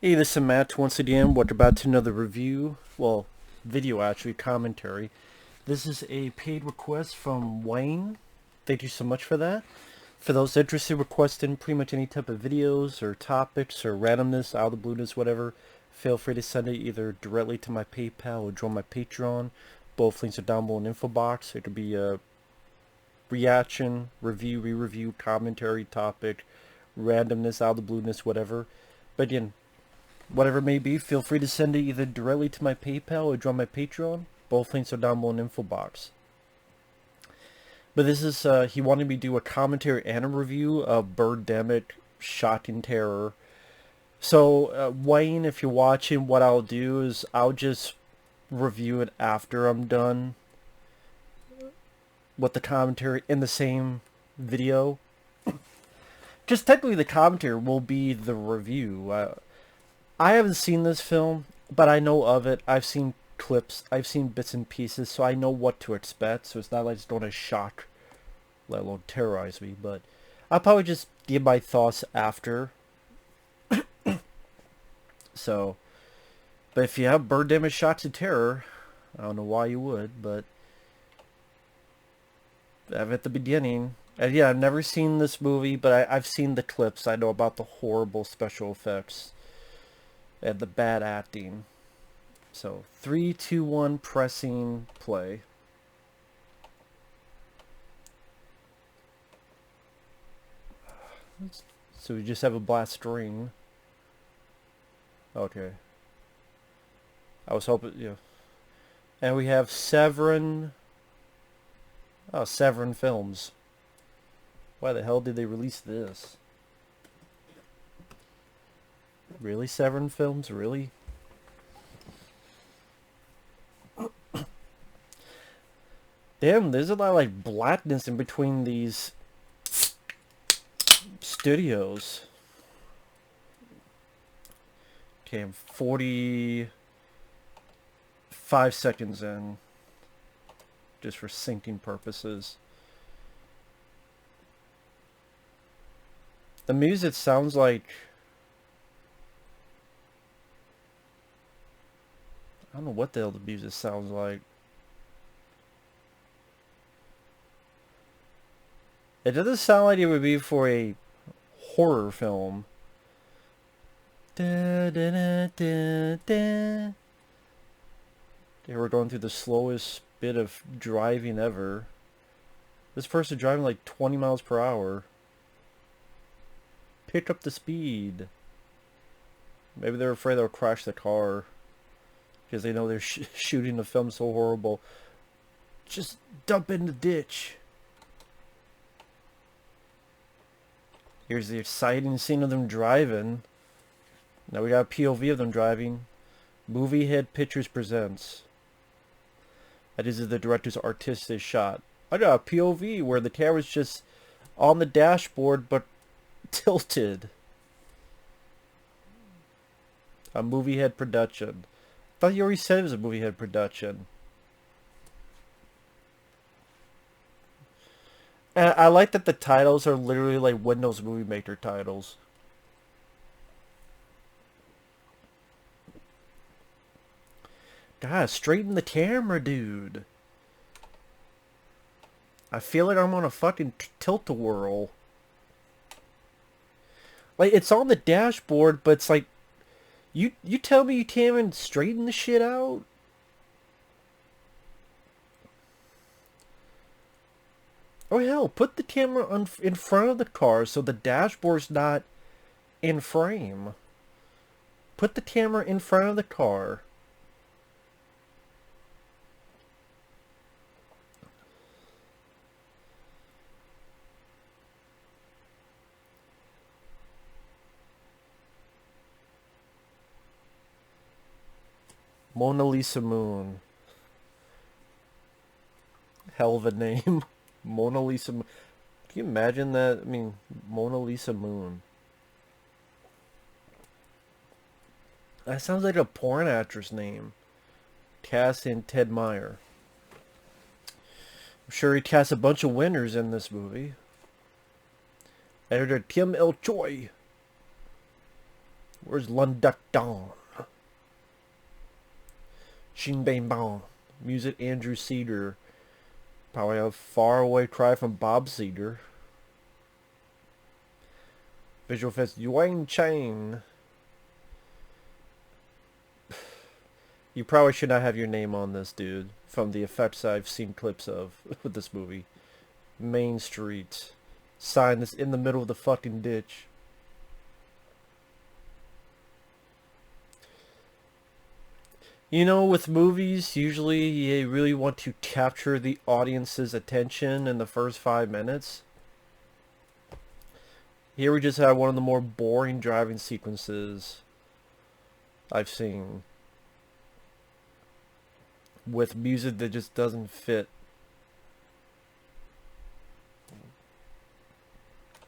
Hey, this is Matt once again. We're about to another review. Well, video actually, commentary. This is a paid request from Wayne. Thank you so much for that. For those interested requesting pretty much any type of videos or topics or randomness, out of the blueness, whatever, feel free to send it either directly to my PayPal or join my Patreon. Both links are down below in the info box. It could be a reaction, review, re-review, commentary, topic, randomness, out of the blueness, whatever. But again, whatever it may be, feel free to send it either directly to my PayPal or join my Patreon. Both links are down below in the info box. But this is, he wanted me to do a commentary and a review of Birdemic, Shocking Terror. So, Wayne, if you're watching, what I'll do is I'll just review it after I'm done with the commentary in the same video. Just technically the commentary will be the review. I haven't seen this film, but I know of it. I've seen clips. I've seen bits and pieces, so I know what to expect. So it's not like it's going to shock, let alone terrorize me. But I'll probably just give my thoughts after. So, but if you have Birdemic Shocks of Terror, I don't know why you would, but have it at the beginning. And yeah, I've never seen this movie, but I've seen the clips. I know about the horrible special effects and the bad acting. So 3, 2, 1, pressing play. So we just have a blast string. Okay. I was hoping, yeah. And we have Severin. Oh, Severin Films. Why the hell did they release this? Really, Severin Films? Really? Damn, there's a lot of like blackness in between these studios. Okay, I'm 45 seconds in. Just for syncing purposes. The music sounds like... I don't know what the hell the music sounds like. It doesn't sound like it would be for a horror film. Da, da, da, da, da. Okay, we're going through the slowest bit of driving ever. This person driving like 20 miles per hour. Pick up the speed. Maybe they're afraid they'll crash the car. Because they know they're shooting the film so horrible. Just dump in the ditch. Here's the exciting scene of them driving. Now we got a POV of them driving. Movie Head Pictures presents. That is the director's artistic shot. I got a POV where the camera's just on the dashboard but tilted. A Movie Head production. I thought you already said it was a Movie Head production. And I like that the titles are literally like Windows Movie Maker titles. God, straighten the camera, dude. I feel like I'm on a fucking tilt-a-whirl. Like, it's on the dashboard, but it's like... You tell me you can't even straighten the shit out? Oh hell, put the camera in front of the car so the dashboard's not in frame. Put the camera in front of the car. Mona Lisa Moon. Hell of a name. Mona Lisa Moon. Can you imagine that? I mean, Mona Lisa Moon. That sounds like a porn actress name. Cass and Ted Meyer. I'm sure he cast a bunch of winners in this movie. Editor Tim L. Choi. Where's Lunduck Dawn? Shin Bang Bong. Music Andrew Cedar. Probably a faraway cry from Bob Cedar. Visual effects Yuan Chang. You probably should not have your name on this, dude. From the effects I've seen clips of with this movie. Main Street. Sign that's in the middle of the fucking ditch. You know, with movies, usually you really want to capture the audience's attention in the first 5 minutes. Here we just have one of the more boring driving sequences I've seen. With music that just doesn't fit.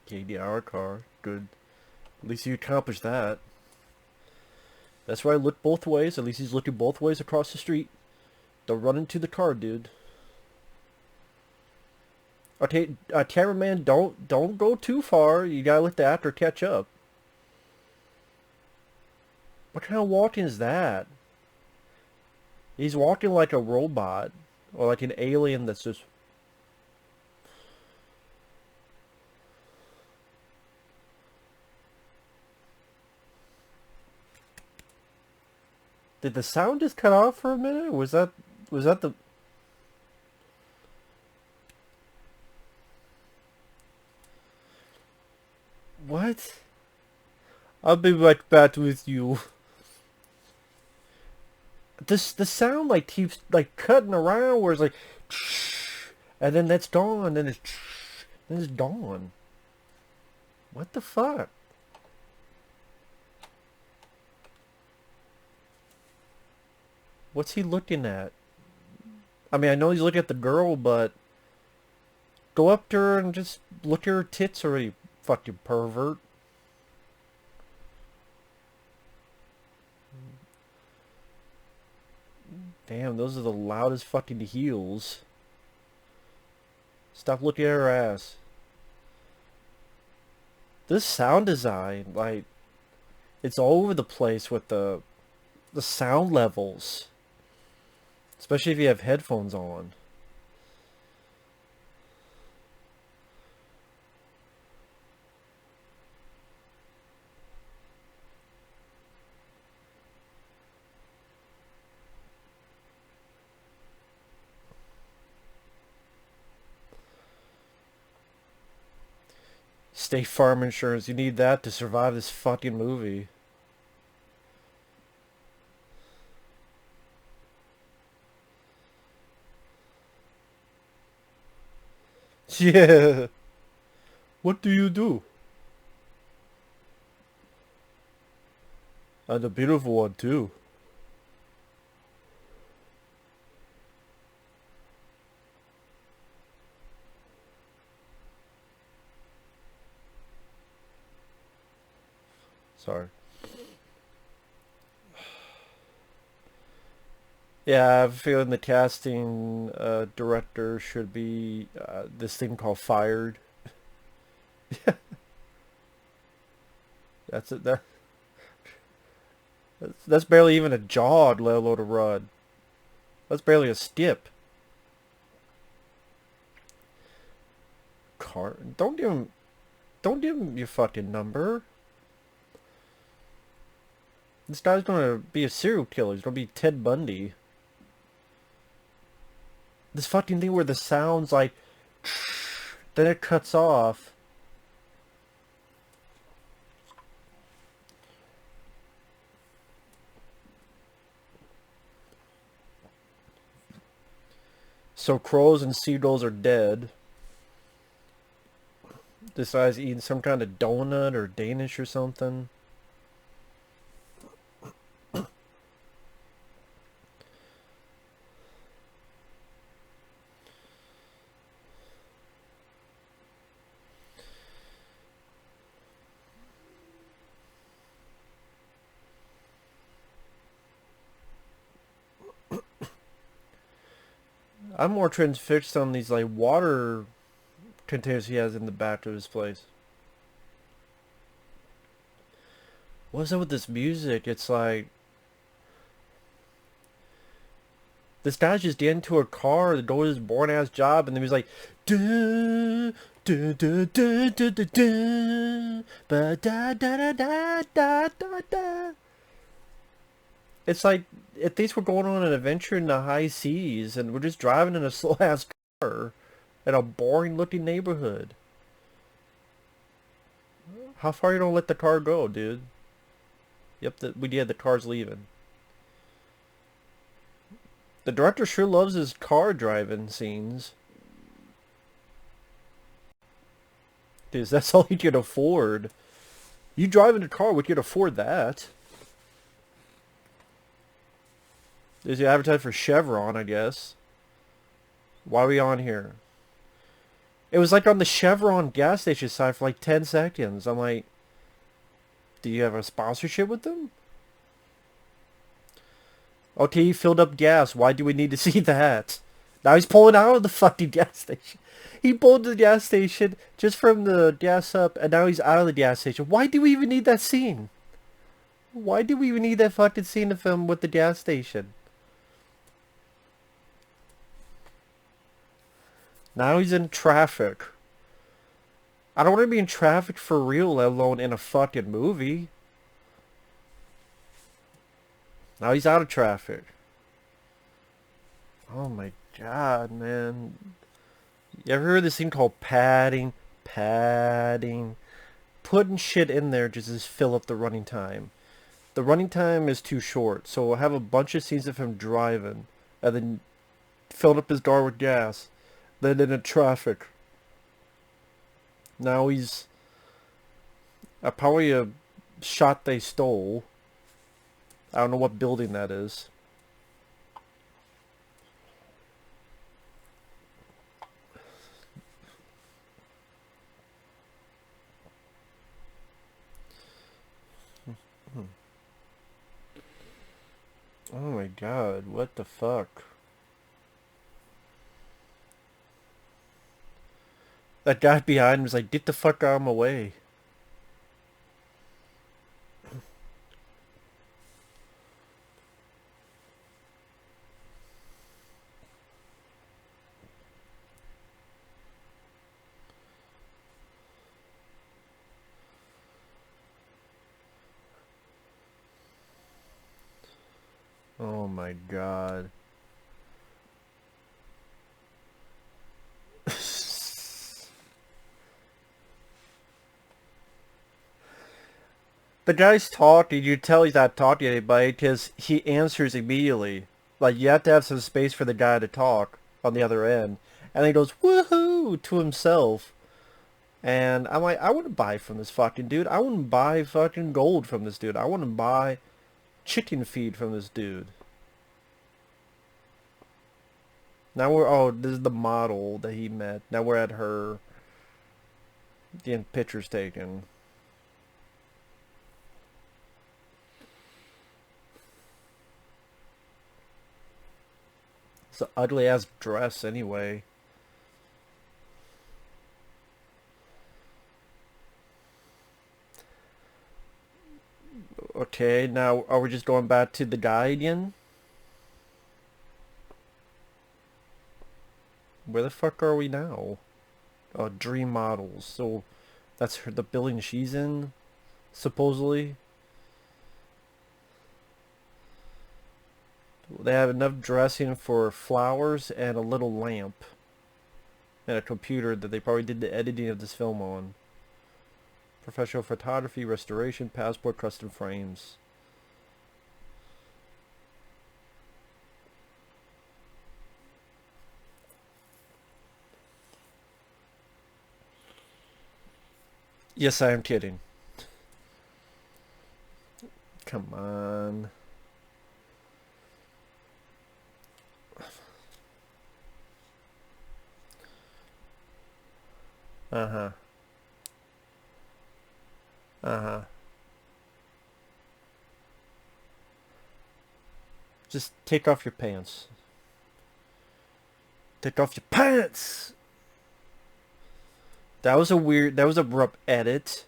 KDR car. Good. At least you accomplished that. That's right, look both ways. At least he's looking both ways across the street. Don't run into the car, dude. Okay, cameraman, don't go too far. You gotta let the actor catch up. What kind of walking is that? He's walking like a robot. Or like an alien that's just... Did the sound just cut off for a minute? Was that the... What? I'll be right back with you. The sound like keeps like cutting around where it's like, and then that's gone, then it's gone. What the fuck? What's he looking at? I mean, I know he's looking at the girl, but go up to her and just look at her tits already, fucking pervert. Damn, those are the loudest fucking heels. Stop looking at her ass. This sound design, like, it's all over the place with the sound levels. Especially if you have headphones on. State Farm insurance, you need that to survive this fucking movie. Yeah. What do you do? And a beautiful one too. Sorry. Yeah, I have a feeling the casting director should be this thing called Fired. That's it. That's barely even a jog, let alone a run. That's barely a skip. Don't give him your fucking number. This guy's gonna be a serial killer. He's gonna be Ted Bundy. This fucking thing where the sound's like, then it cuts off. So crows and seagulls are dead. This guy's eating some kind of donut or Danish or something. I'm more transfixed on these like water containers he has in the back of his place. What's up with this music? It's like this guy's just getting into a car, the door is boring ass job, and then he's like, duh, duh, duh, duh, duh, duh, duh, ba da da da da da da da. It's like if these were going on an adventure in the high seas, and we're just driving in a slow ass car in a boring looking neighborhood. How far you don't let the car go, dude? Yep, the car's leaving. The director sure loves his car driving scenes. Dude, that's all you can afford. You driving a car, we could afford that. There's the advertise for Chevron, I guess. Why are we on here? It was like on the Chevron gas station side for like 10 seconds. I'm like, do you have a sponsorship with them? Okay, he filled up gas. Why do we need to see that? Now he's pulling out of the fucking gas station. He pulled to the gas station just from the gas up, and now he's out of the gas station. Why do we even need that scene? Why do we even need that fucking scene to film with the gas station? Now he's in traffic. I don't want to be in traffic for real, let alone in a fucking movie. Now he's out of traffic. Oh my god, man. You ever heard this thing called padding? Padding. Putting shit in there just to fill up the running time. The running time is too short, so we'll have a bunch of scenes of him driving, and then filled up his car with gas, then in traffic. Now he's probably a shot they stole. I don't know what building that is. Oh my god, what the fuck? That guy behind him was like, get the fuck out of my way. Oh my god. The guy's talking, you tell he's not talking to anybody because he answers immediately. Like, you have to have some space for the guy to talk on the other end. And he goes, woohoo, to himself. And I'm like, I wouldn't buy from this fucking dude. I wouldn't buy fucking gold from this dude. I wouldn't buy chicken feed from this dude. Now we're, oh, this is the model that he met. Now we're at her getting pictures taken. It's an ugly ass dress anyway. Okay, now are we just going back to the guy again? Where the fuck are we now? Oh, Dream Models. So that's her, the building she's in, supposedly. They have enough dressing for flowers and a little lamp. And a computer that they probably did the editing of this film on. Professional photography, restoration, passport, custom frames. Yes, I am kidding. Come on. Uh-huh. Uh-huh. Just take off your pants. Take off your pants! That was a weird, that was a abrupt edit.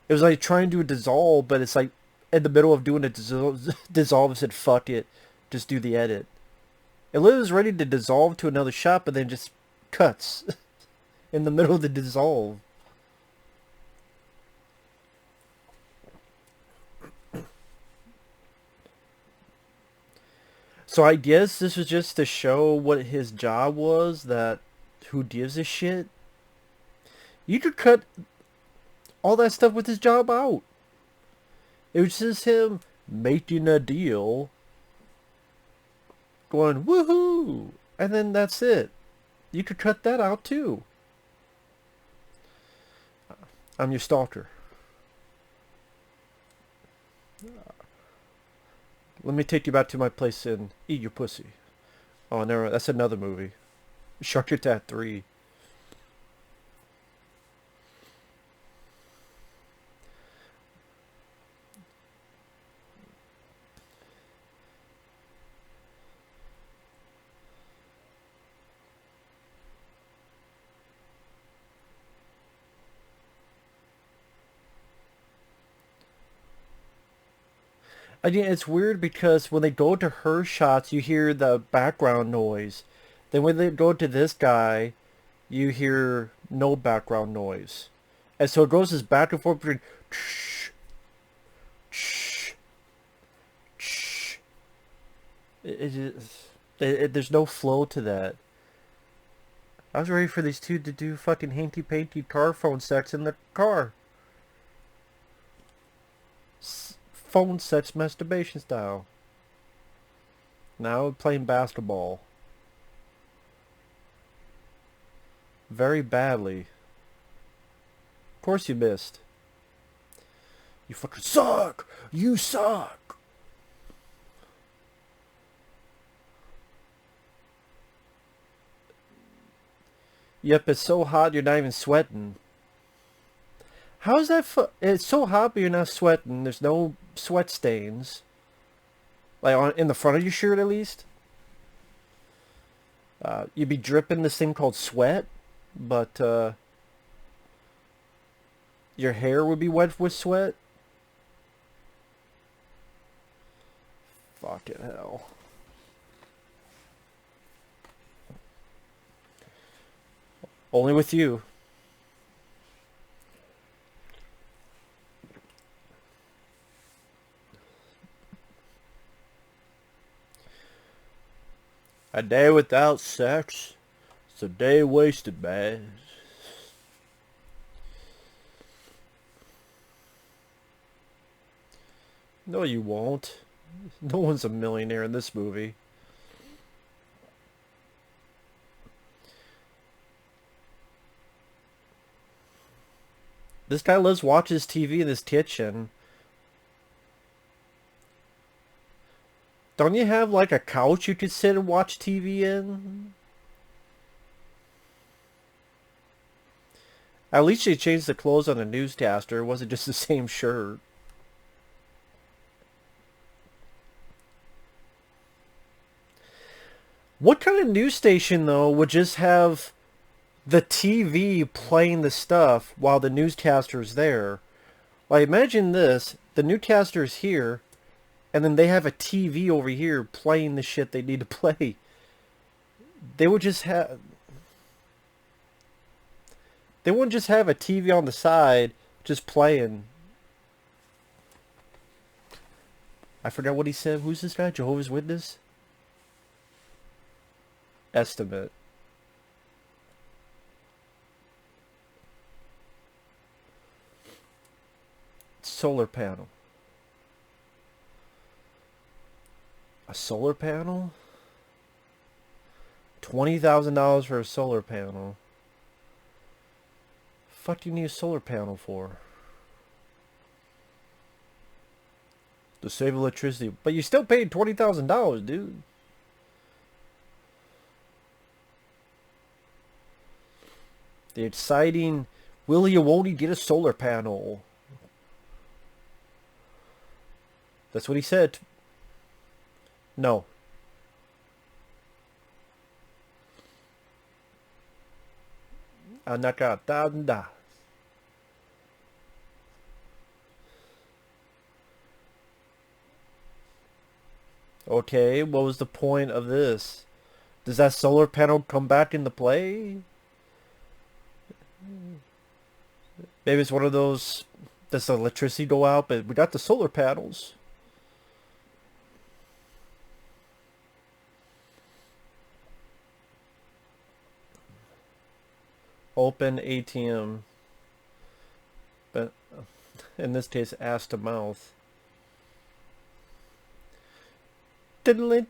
It was like trying to dissolve, but it's like in the middle of doing a dissolve and said, fuck it, just do the edit. It literally was ready to dissolve to another shot, but then just cuts in the middle of the dissolve. So I guess this was just to show what his job was, that who gives a shit? You could cut all that stuff with his job out. It was just him making a deal, going, woohoo! And then that's it. You could cut that out too. I'm your stalker. Let me take you back to my place and eat your pussy. Oh, no, that's another movie. Shark Attack 3. Again, it's weird because when they go to her shots, you hear the background noise. Then when they go to this guy, you hear no background noise. And so it goes this back and forth between shh, shh, shh. There's no flow to that. I was ready for these two to do fucking hanky-panky car phone sex in the car. Phone sex masturbation style. Now we're playing basketball. Very badly. Of course you missed. You fucking suck! You suck! Yep, it's so hot you're not even sweating. How is that it's so hot but you're not sweating. There's no sweat stains. Like in the front of your shirt at least. You'd be dripping this thing called sweat. But your hair would be wet with sweat. Fucking hell. Only with you. A day without sex, it's a day wasted, man. No, you won't. No one's a millionaire in this movie. This guy lives, watches TV in his kitchen. Don't you have like a couch you could sit and watch TV in? At least they changed the clothes on the newscaster. It wasn't just the same shirt. What kind of news station, though, would just have the TV playing the stuff while the newscaster's there? Like, imagine this. The newscaster's here, and then they have a TV over here playing the shit they need to play. They would just have... They wouldn't just have a TV on the side just playing. I forgot what he said. Who's this guy? Jehovah's Witness? Estimate. Solar panel. A solar panel? $20,000 for a solar panel. Fuck do you need a solar panel for? To save electricity. But you still paid $20,000, dude. The exciting, will you won't you get a solar panel? That's what he said. No. Knock out $1,000. Okay, what was the point of this? Does that solar panel come back into play? Maybe it's one of those, does the electricity go out, but we got the solar panels. Open ATM. But in this case, ass to mouth. I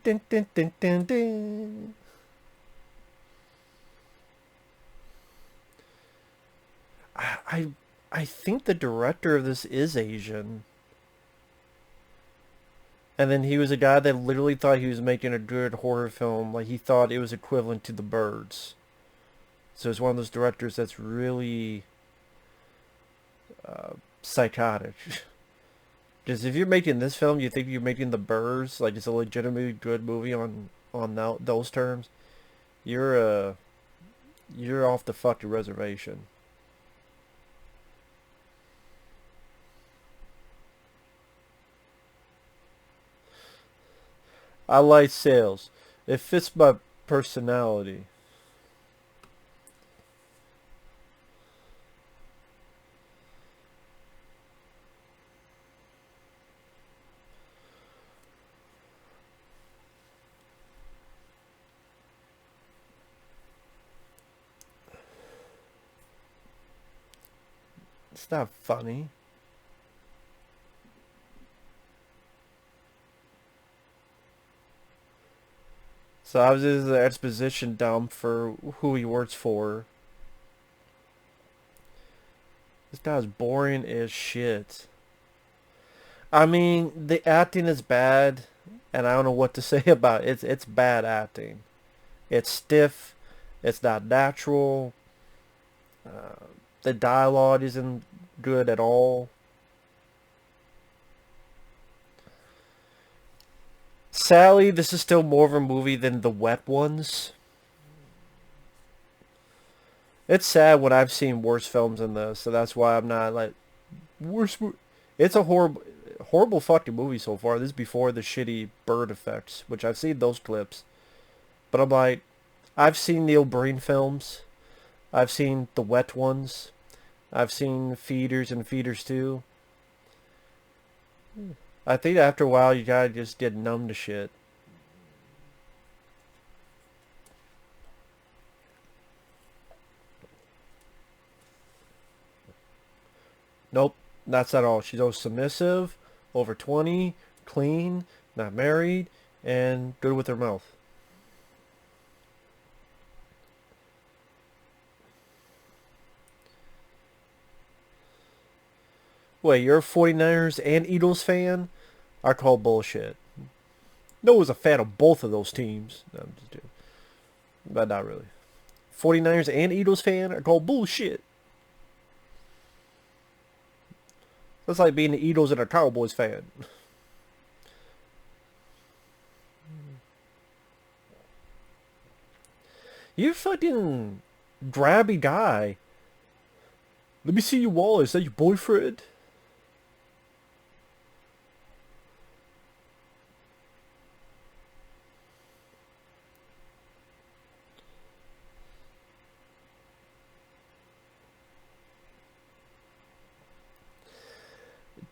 I think the director of this is Asian. And then he was a guy that literally thought he was making a good horror film. Like, he thought it was equivalent to The Birds. So it's one of those directors that's really psychotic. Because if you're making this film, you think you're making The Birds, like it's a legitimately good movie on those terms, you're you're off the fucking reservation. I like sales. It fits my personality. It's not funny. So I was in the exposition dump for who he works for. This guy's boring as shit. I mean, the acting is bad, and I don't know what to say about it. It's bad acting. It's stiff. It's not natural. The dialogue isn't good at all. Sadly, this is still more of a movie than the wet ones. It's sad when I've seen worse films than this, so that's why I'm not like worse. It's a horrible fucking movie so far. This is before the shitty bird effects, which I've seen those clips. But I'm like, I've seen Neil Breen films. I've seen the wet ones. I've seen Feeders and Feeders 2. I think after a while you gotta just get numb to shit. Nope, that's not all. She's always submissive, over 20, clean, not married, and good with her mouth. Wait, you're a 49ers and Eagles fan? I call bullshit. Noah's a fan of both of those teams. No, I'm just kidding. But not really. 49ers and Eagles fan? I call bullshit. That's like being the Eagles and a Cowboys fan. You're a fucking grabby guy. Let me see your wallet. Is that your boyfriend?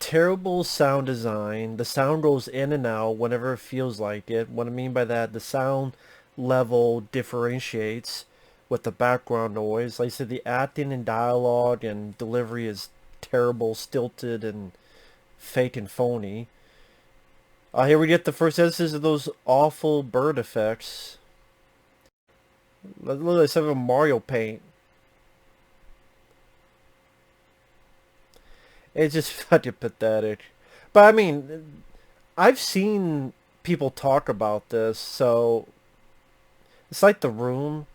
Terrible sound design. The sound goes in and out whenever it feels like it. What I mean by that, the sound level differentiates with the background noise. Like I said, the acting and dialogue and delivery is terrible, stilted, and fake and phony. Here we get the first instance of those awful bird effects. Look like some of Mario Paint. It's just fucking pathetic. But I mean, I've seen people talk about this, so it's like The Room.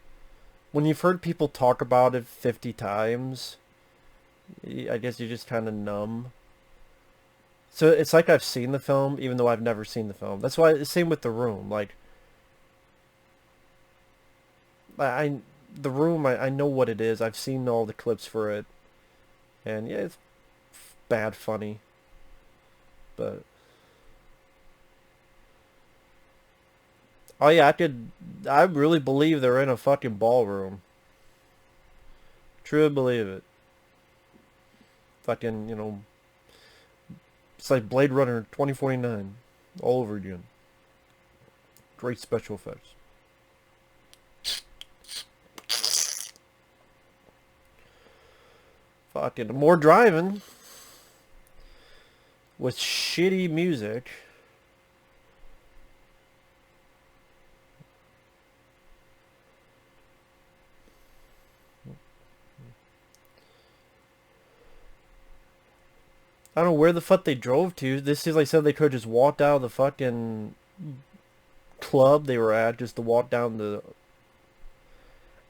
When you've heard people talk about it 50 times, I guess you're just kind of numb. So it's like I've seen the film, even though I've never seen the film. That's why, same with The Room. Like, I The Room, I know what it is. I've seen all the clips for it. And yeah, it's bad funny. But Oh yeah, I really believe they're in a fucking ballroom. Truly believe it. Fucking, it's like Blade Runner 2049 all over again. Great special effects. Fucking more driving with shitty music. I don't know where the fuck they drove to. This is like said they could just walked out of the fucking club they were at just to walk down the.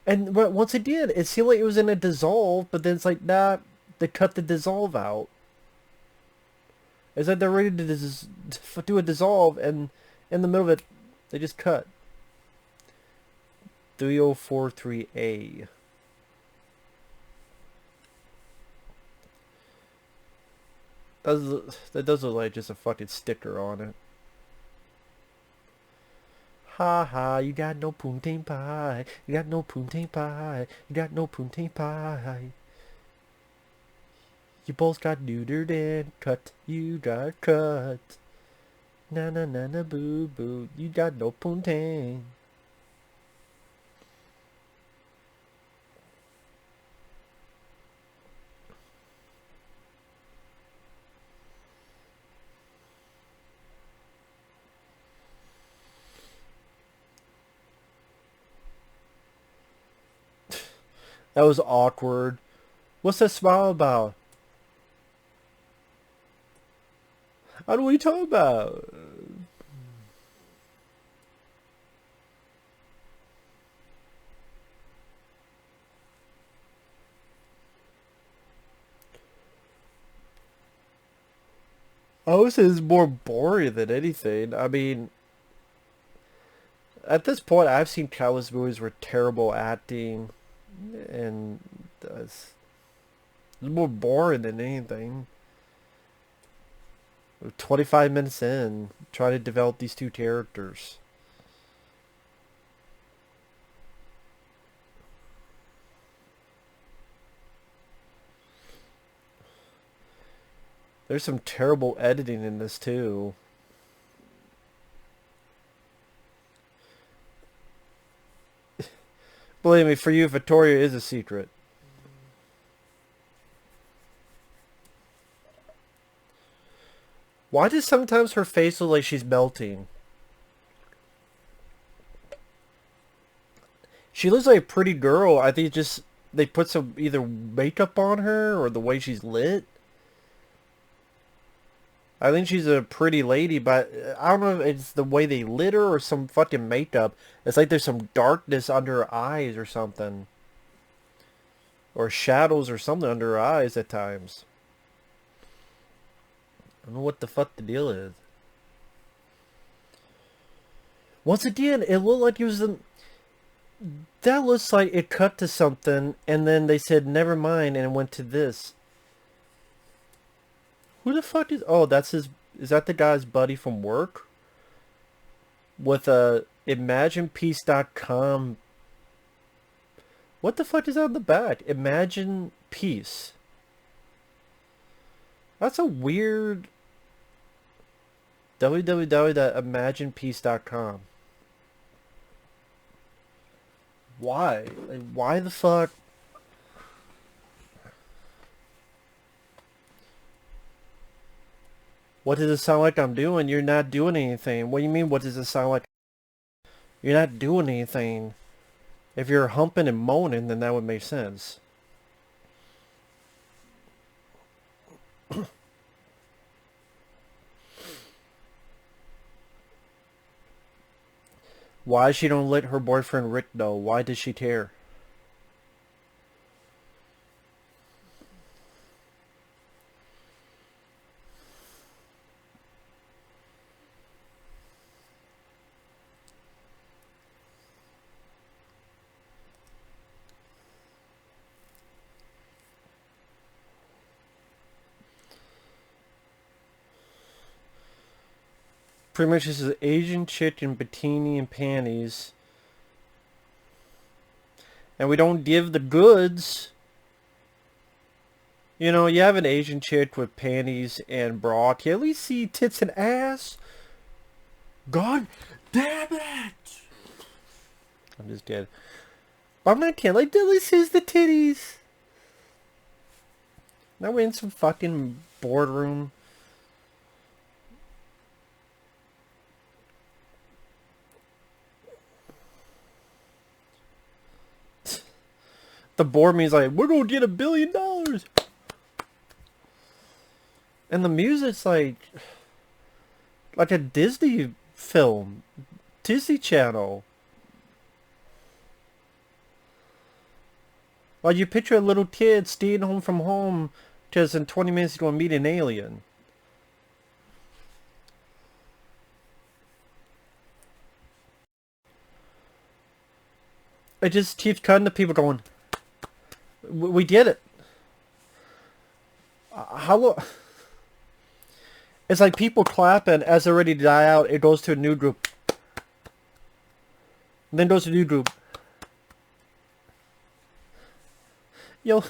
And but once it did, it seemed like it was in a dissolve, but then it's like nah, they cut the dissolve out. It's like they're ready to do a dissolve, and in the middle of it, they just cut. 3043A. That does look like just a fucking sticker on it. Ha ha, you got no poontang pie. You got no poontang pie. You got no poontang pie. You both got neutered and cut. You got cut. Na na na na boo boo. You got no poontang. That was awkward. What's that smile about? I don't know what you talking about. I would say it's more boring than anything. I mean, at this point, I've seen countless movies with terrible acting, and it's more boring than anything. 25 minutes in, trying to develop these two characters. There's some terrible editing in this too. Believe me, for you, Victoria is a secret. Why does sometimes her face look like she's melting? She looks like a pretty girl. I think just they put some either makeup on her or the way she's lit. I think she's a pretty lady, but I don't know if it's the way they lit her or some fucking makeup. It's like there's some darkness under her eyes or something. Or shadows or something under her eyes at times. I don't know what the fuck the deal is. Once again, it looked like it was that looks like it cut to something and then they said never mind and it went to this. Who the fuck is... Oh, that's his... Is that the guy's buddy from work? With a imaginepeace.com. What the fuck is on the back? Imagine Peace. That's a weird... www.imaginepeace.com. Why? Like, why the fuck... What does it sound like I'm doing? You're not doing anything. What do you mean, what does it sound like? You're not doing anything. If you're humping and moaning, then that would make sense. Why she don't let her boyfriend Rick know? Why does she care? Pretty much this is Asian chick in bikini and panties. And we don't give the goods. You know, you have an Asian chick with panties and bra. Can you at least see tits and ass? God damn it! I'm just kidding. But I'm not kidding. Like, at least here's the titties. Now we're in some fucking boardroom. The board means like, we're gonna get $1 billion. And the music's like a Disney film. Disney Channel. Like you picture a little kid staying home from home because in 20 minutes he's gonna meet an alien. It just keeps cutting to people going, we did it. How long? It's like people clapping as they're ready to die out. It goes to a new group. And then goes to a new group. Yo.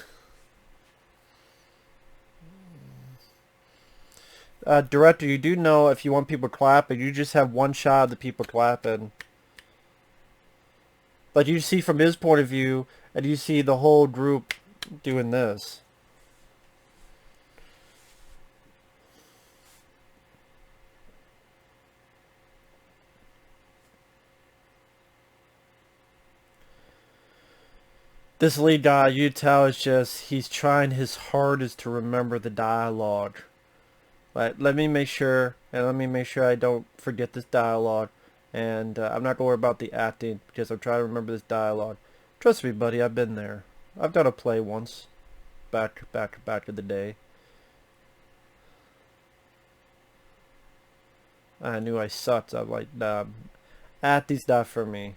Director, you do know if you want people clapping, you just have one shot of the people clapping. But you see from his point of view, and you see the whole group doing this. This lead guy, you tell, is just, he's trying his hardest to remember the dialogue. But let me make sure, and let me make sure I don't forget this dialogue. And I'm not going to worry about the acting, because I'm trying to remember this dialogue. Trust me, buddy, I've been there. I've done a play once. Back in the day. I knew I sucked. I'm like, nah, acting's not for me.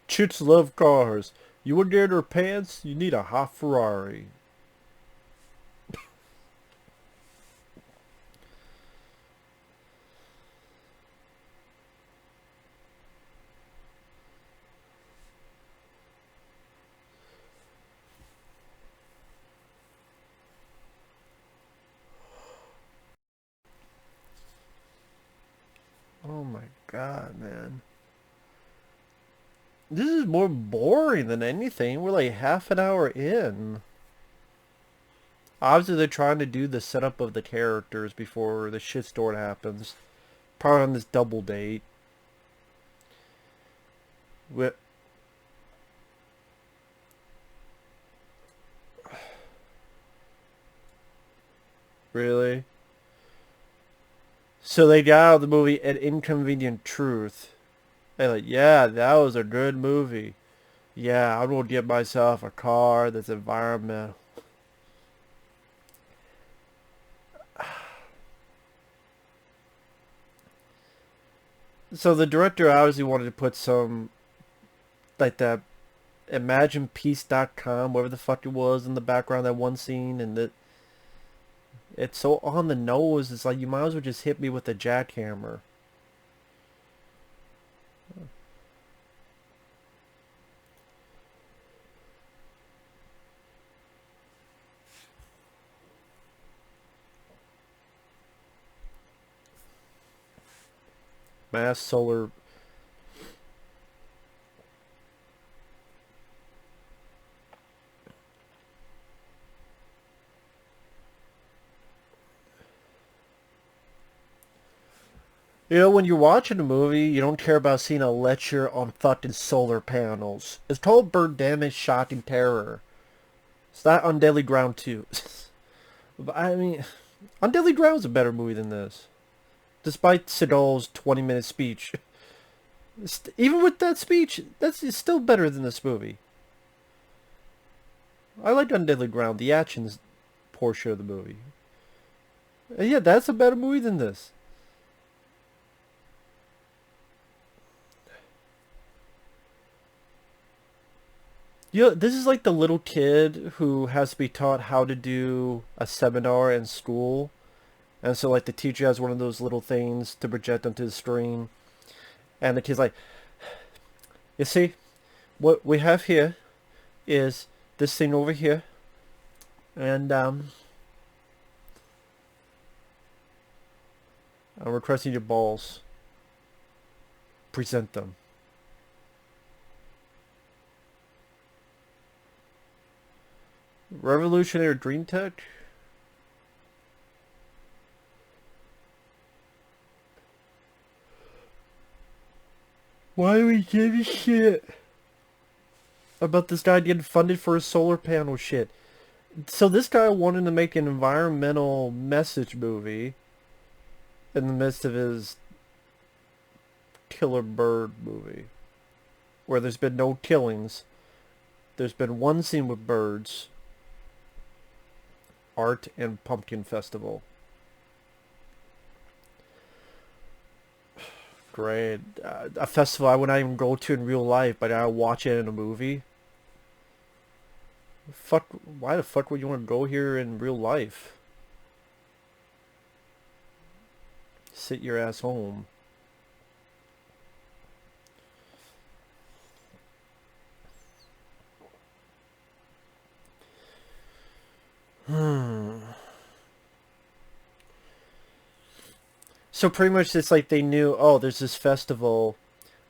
Chicks love cars. You want to get her pants? You need a hot Ferrari. Oh my god, man. This is more boring than anything. We're like half an hour in. Obviously, they're trying to do the setup of the characters before the shitstorm happens. Probably on this double date. With really? So they got out of the movie An Inconvenient Truth. They're like, yeah, that was a good movie. Yeah, I'm gonna get myself a car that's environmental. So the director obviously wanted to put some, like that imaginepeace.com, whatever the fuck it was in the background, that one scene, and that it's so on the nose, it's like you might as well just hit me with a jackhammer. Mass solar. You know, when you're watching a movie, you don't care about seeing a lecture on fucking solar panels. It's called Birdemic Shocking Terror. It's not On Deadly Ground 2. But I mean, On Deadly Ground is a better movie than this. Despite Seagal's 20-minute speech. Even with that speech, it's still better than this movie. I like On Deadly Ground, the actions portion of the movie. And yeah, that's a better movie than this. This is like the little kid who has to be taught how to do a seminar in school. And so like the teacher has one of those little things to project onto the screen. And the kid's like, you see, what we have here is this thing over here. And I'm requesting your balls. Present them. Revolutionary Dream Tech? Why do we give a shit about this guy getting funded for his solar panel shit? So this guy wanted to make an environmental message movie in the midst of his killer bird movie, where there's been no killings. There's been one scene with birds, art, and pumpkin festival. Great. A festival I would not even go to in real life, but I watch it in a movie. Fuck, why the fuck would you want to go here in real life? Sit your ass home. So pretty much it's like they knew, oh, there's this festival.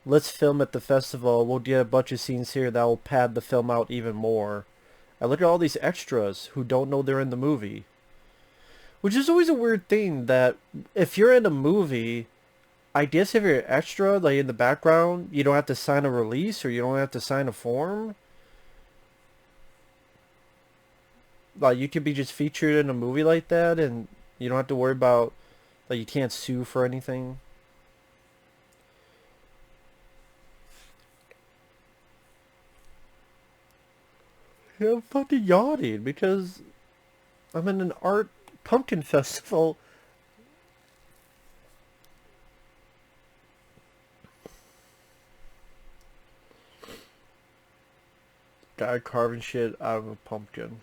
Let's film at the festival. We'll get a bunch of scenes here that will pad the film out even more. I look at all these extras who don't know they're in the movie. Which is always a weird thing that if you're in a movie, I guess if you're an extra, like in the background, you don't have to sign a release or you don't have to sign a form. Like you could be just featured in a movie like that and you don't have to worry about, like you can't sue for anything. Yeah, I'm fucking yawning because I'm in an art pumpkin festival. Guy carving shit out of a pumpkin.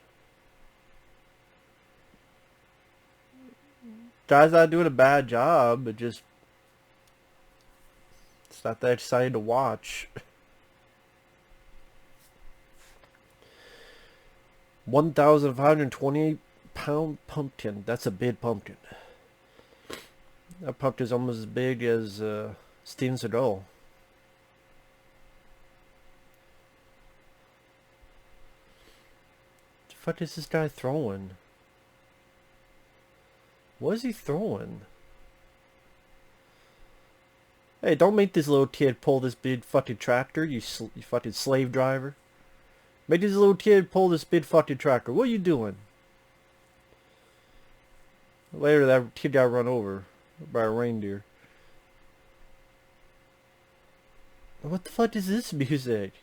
Guy's not doing a bad job, but just it's not that exciting to watch. 1,528 pound pumpkin. That's a big pumpkin. That pumpkin's almost as big as Steven Seagal. The fuck is this guy throwing? What is he throwing? Hey, don't make this little kid pull this big fucking tractor, you fucking slave driver. Make this little kid pull this big fucking tractor. What are you doing? Later, that kid got run over by a reindeer. What the fuck is this music?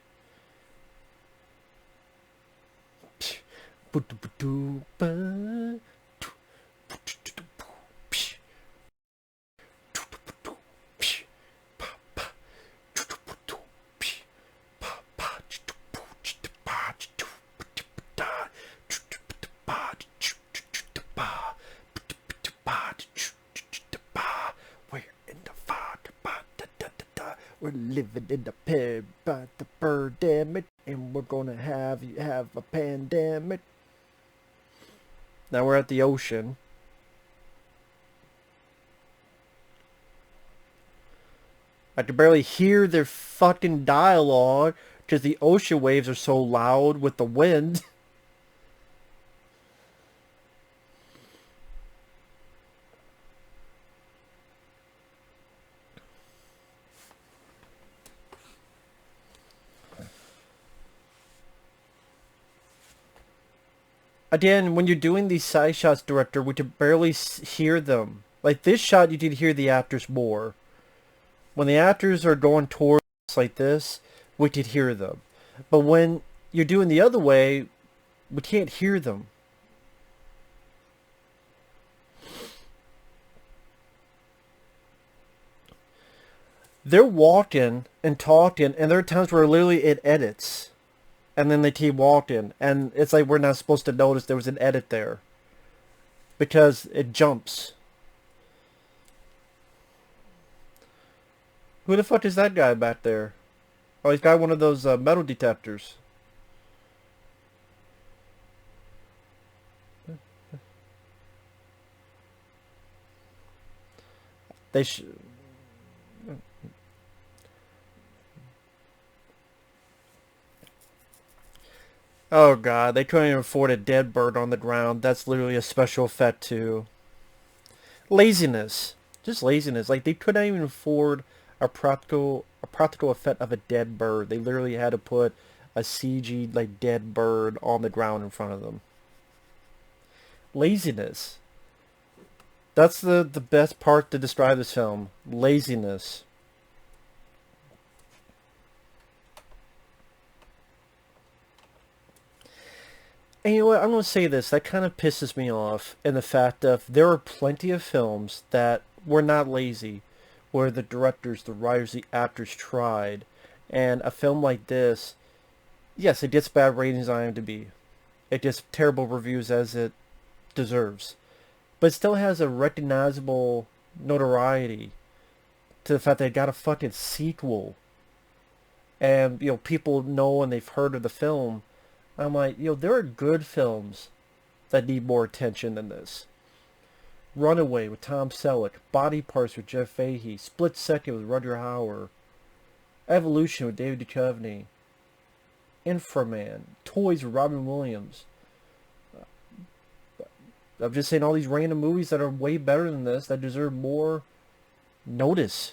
We're living in the pig by the Birdemic, and we're gonna have a pandemic. Now we're at the ocean. I can barely hear their fucking dialogue because the ocean waves are so loud with the wind. Again, when you're doing these side shots, director, we can barely hear them. Like this shot, you can hear the actors more. When the actors are going towards like this, we could hear them. But when you're doing the other way, we can't hear them. They're walking and talking, and there are times where literally it edits. and then they keep walking, and it's like we're not supposed to notice there was an edit there because it jumps. Who the fuck is that guy back there? Oh, he's got one of those metal detectors. They should. Oh god, they couldn't even afford a dead bird on the ground. That's literally a special effect too. Laziness. Just laziness. Like they couldn't even afford a practical effect of a dead bird. They literally had to put a CG like dead bird on the ground in front of them. Laziness. That's the best part to describe this film. Laziness. And you know what? I'm going to say this. That kind of pisses me off in the fact of there are plenty of films that were not lazy, where the directors, the writers, the actors tried. And a film like this, yes, it gets bad ratings on IMDb. It gets terrible reviews as it deserves. But it still has a recognizable notoriety to the fact that it got a fucking sequel. And, people know and they've heard of the film. I'm like, there are good films that need more attention than this. Runaway with Tom Selleck, Body Parts with Jeff Fahey, Split Second with Rutger Hauer, Evolution with David Duchovny, Inframan, Toys with Robin Williams. I'm just saying all these random movies that are way better than this, that deserve more notice.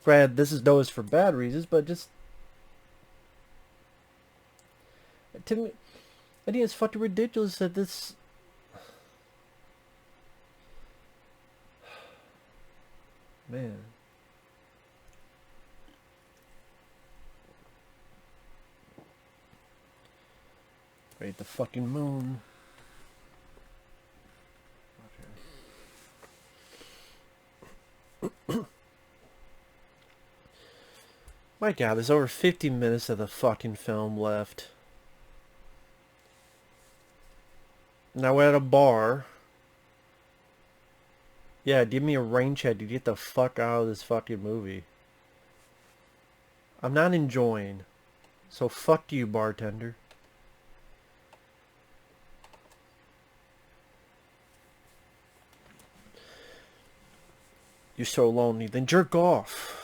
Granted, this is noticed for bad reasons, but just to me, I think it's fucking ridiculous that this. Man. Right, the fucking moon. My god, there's over 50 minutes of the fucking film left. Now we're at a bar. Yeah, give me a rain check to get the fuck out of this fucking movie. I'm not enjoying. So fuck you, bartender. You're so lonely. Then jerk off.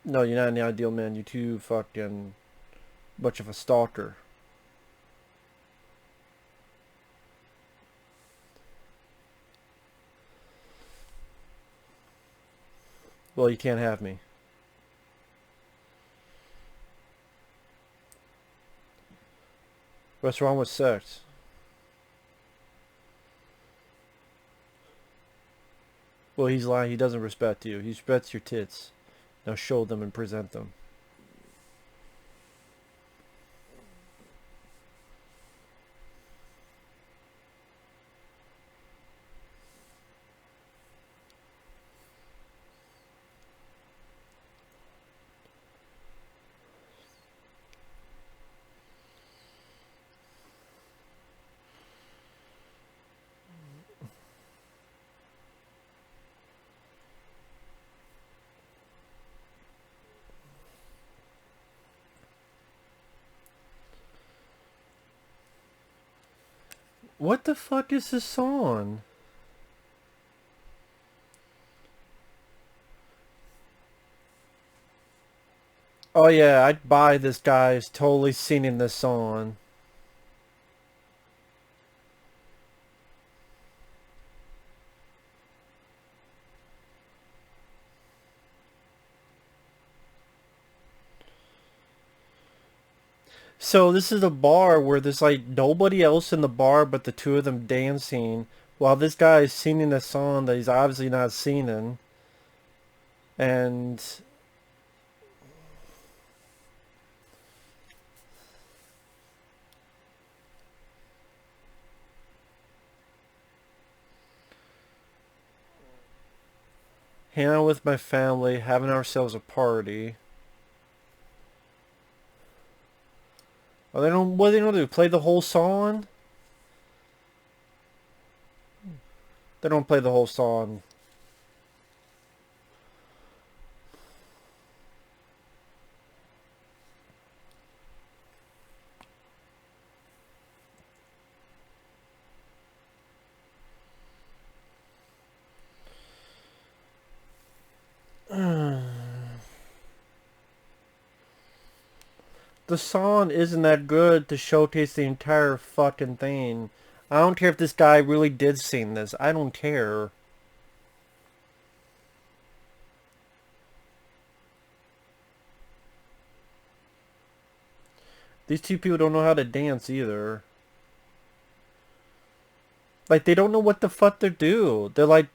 No, you're not an ideal man. You're too fucking much of a stalker. Well, you can't have me. What's wrong with sex? Well, he's lying. He doesn't respect you. He respects your tits. Now show them and present them. What the fuck is this song? Oh yeah, I'd buy this guy is totally singing this song. So this is a bar where there's like nobody else in the bar but the two of them dancing while this guy is singing a song that he's obviously not singing. And hanging out with my family, having ourselves a party. Oh, they don't. What do they don't do? Play the whole song? They don't play the whole song. The song isn't that good to showcase the entire fucking thing. I don't care if this guy really did sing this. I don't care. These two people don't know how to dance either. Like, they don't know what the fuck to do. They're like,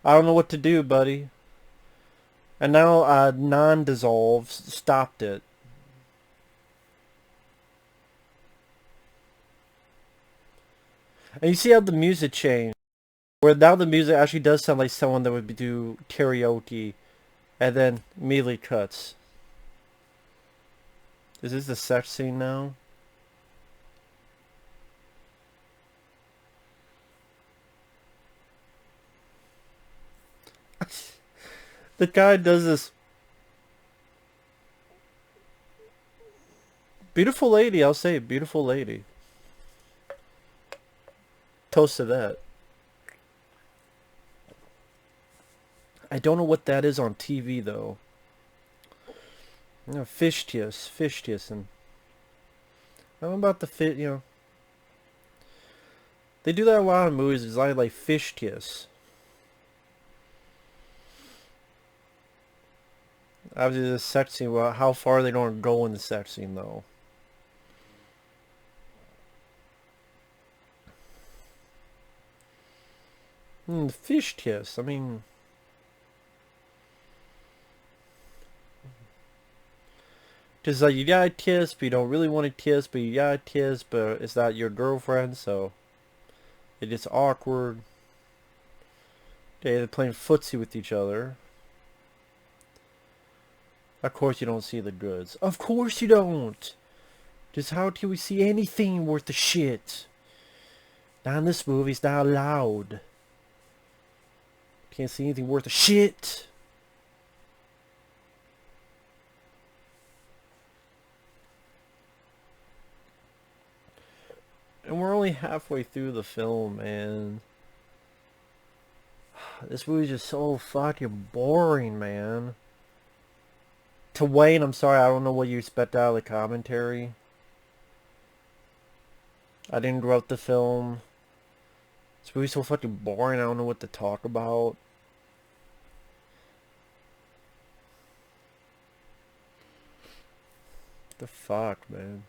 I don't know what to do, buddy. And now, non-dissolve stopped it. And you see how the music changed. Where now the music actually does sound like someone that would do karaoke. And then immediately cuts. Is this the sex scene now? The guy does this. Beautiful lady, I'll say. Beautiful lady. Toast to that. I don't know what that is on TV, though. You know, fish kissing. How about the fit, you know. They do that a lot in movies. It's like fish kiss. Obviously, the sex scene, well, how far they don't go in the sex scene, though. Fish kiss. I mean, just like you gotta kiss, but you don't really want to kiss, but you gotta kiss, but it's not your girlfriend, so it gets awkward. They're playing footsie with each other. Of course you don't see the goods. Of course you don't. Just how can we see anything worth the shit? Not in this movie, it's not allowed. Can't see anything worth a shit. And we're only halfway through the film, and this movie's just so fucking boring, man. To Wayne, I'm sorry, I don't know what you expect out of the commentary. I didn't grow up the film. This movie's so fucking boring, I don't know what to talk about. The fuck, man.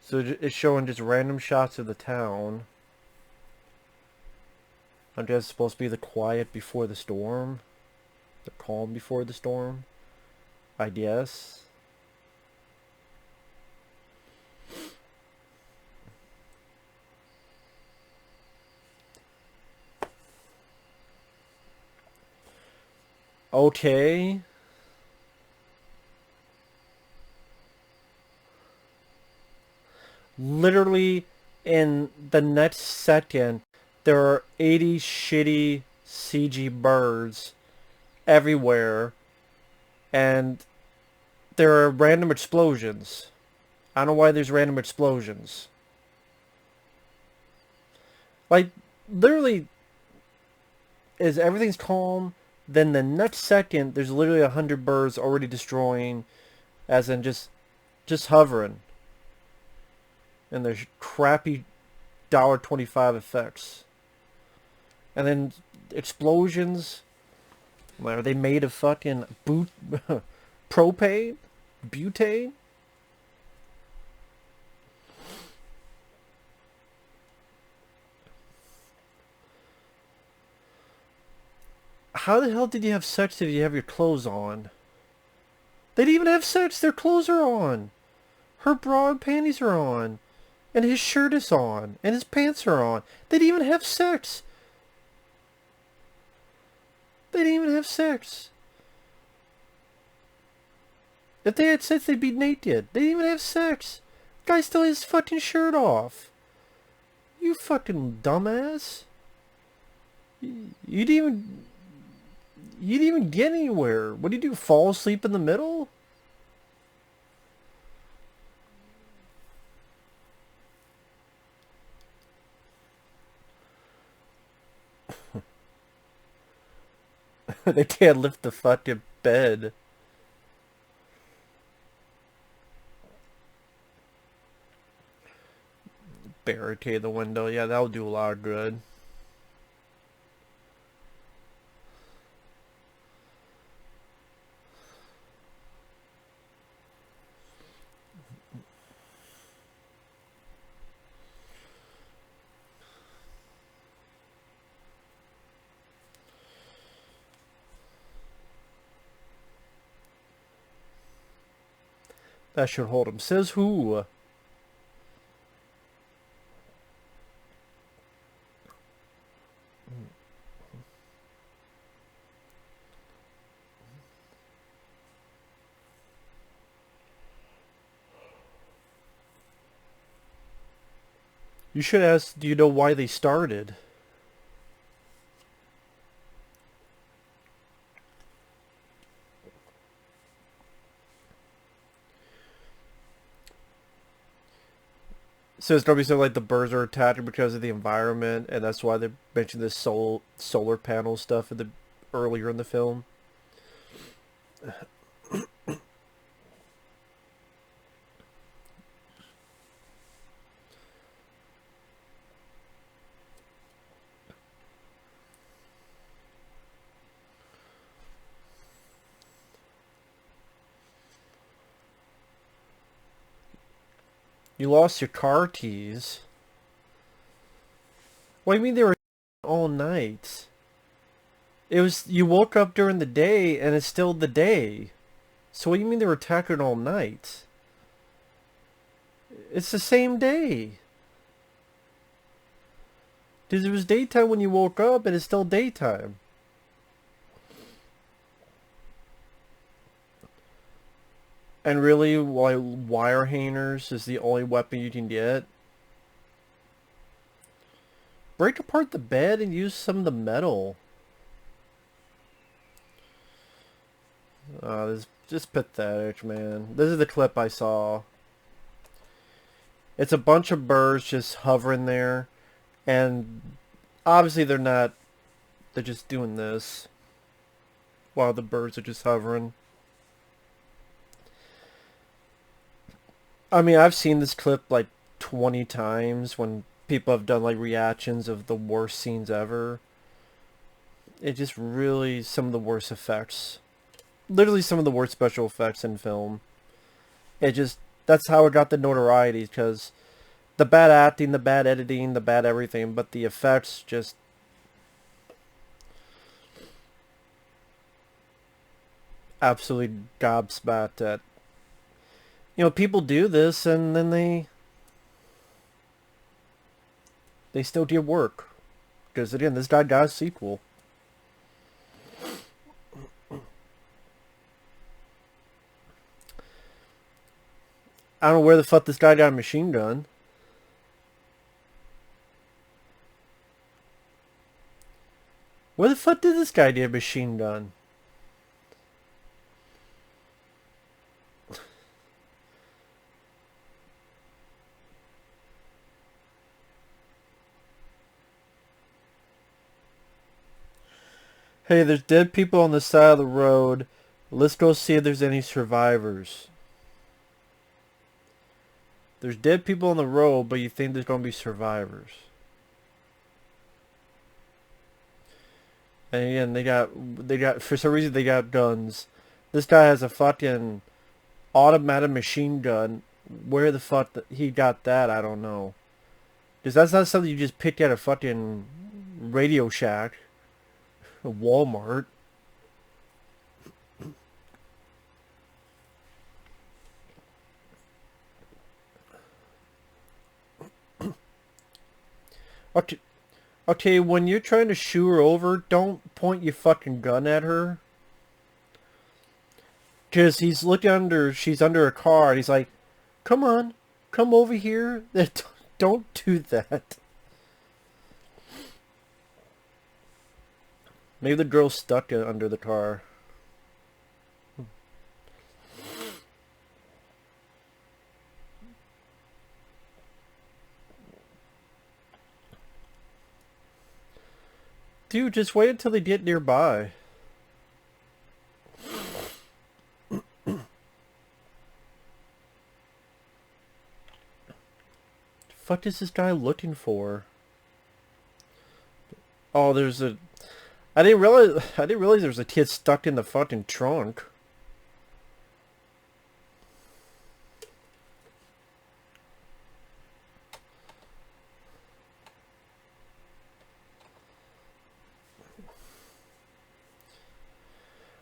So it's showing just random shots of the town. I guess it's supposed to be the quiet before the storm. The calm before the storm. I guess. Okay. Literally, in the next second, there are 80 shitty CG birds everywhere. And there are random explosions. I don't know why there's random explosions. Like, literally, is everything's calm. Then the next second, there's literally 100 birds already destroying, as in just hovering. And there's crappy $1.25 effects. And then explosions. Are they made of fucking propane? Butane? How the hell did you have sex if you have your clothes on? They didn't even have sex. Their clothes are on. Her bra and panties are on. And his shirt is on. And his pants are on. They didn't even have sex. They didn't even have sex. If they had sex, they'd be naked. They didn't even have sex. Guy still has his fucking shirt off. You fucking dumbass. You didn't even... You didn't even get anywhere. What do you do? Fall asleep in the middle? They can't lift the fucking bed. Barricade the window. Yeah, that'll do a lot of good. That should hold him. Says who? You should ask, do you know why they started? So it's probably something like the birds are attached because of the environment, and that's why they mentioned this solar panel stuff earlier in the film. You lost your car keys. What do you mean they were all night? It was, you woke up during the day and it's still the day. So what do you mean they were attacking all night? It's the same day. Because it was daytime when you woke up and it's still daytime. And really, why wire hangers is the only weapon you can get? Break apart the bed and use some of the metal. This is just pathetic, man. This is the clip I saw. It's a bunch of birds just hovering there. And obviously they're not... They're just doing this while the birds are just hovering. I mean, I've seen this clip like 20 times when people have done like reactions of the worst scenes ever. It just really, some of the worst effects. Literally some of the worst special effects in film. It just, that's how it got the notoriety, because the bad acting, the bad editing, the bad everything, but the effects just... absolutely gobsmacked at. You know, people do this and then they still do work. Because again, this guy got a sequel. I don't know where the fuck this guy got a machine gun. Where the fuck did this guy get a machine gun? Hey, there's dead people on the side of the road. Let's go see if there's any survivors. There's dead people on the road, but you think there's going to be survivors. And again, they got, for some reason they got guns. This guy has a fucking automatic machine gun. Where the fuck he got that, I don't know. Because that's not something you just pick at a fucking Radio Shack. A Walmart. Okay, okay, when you're trying to shoo her over, don't point your fucking gun at her. Because he's looking under, she's under a car, and he's like, come on, come over here. Don't do that. Maybe the girl's stuck under the car. Dude, just wait until they get nearby. Fuck is this guy looking for? Oh, there's a... I didn't realize there was a kid stuck in the fucking trunk.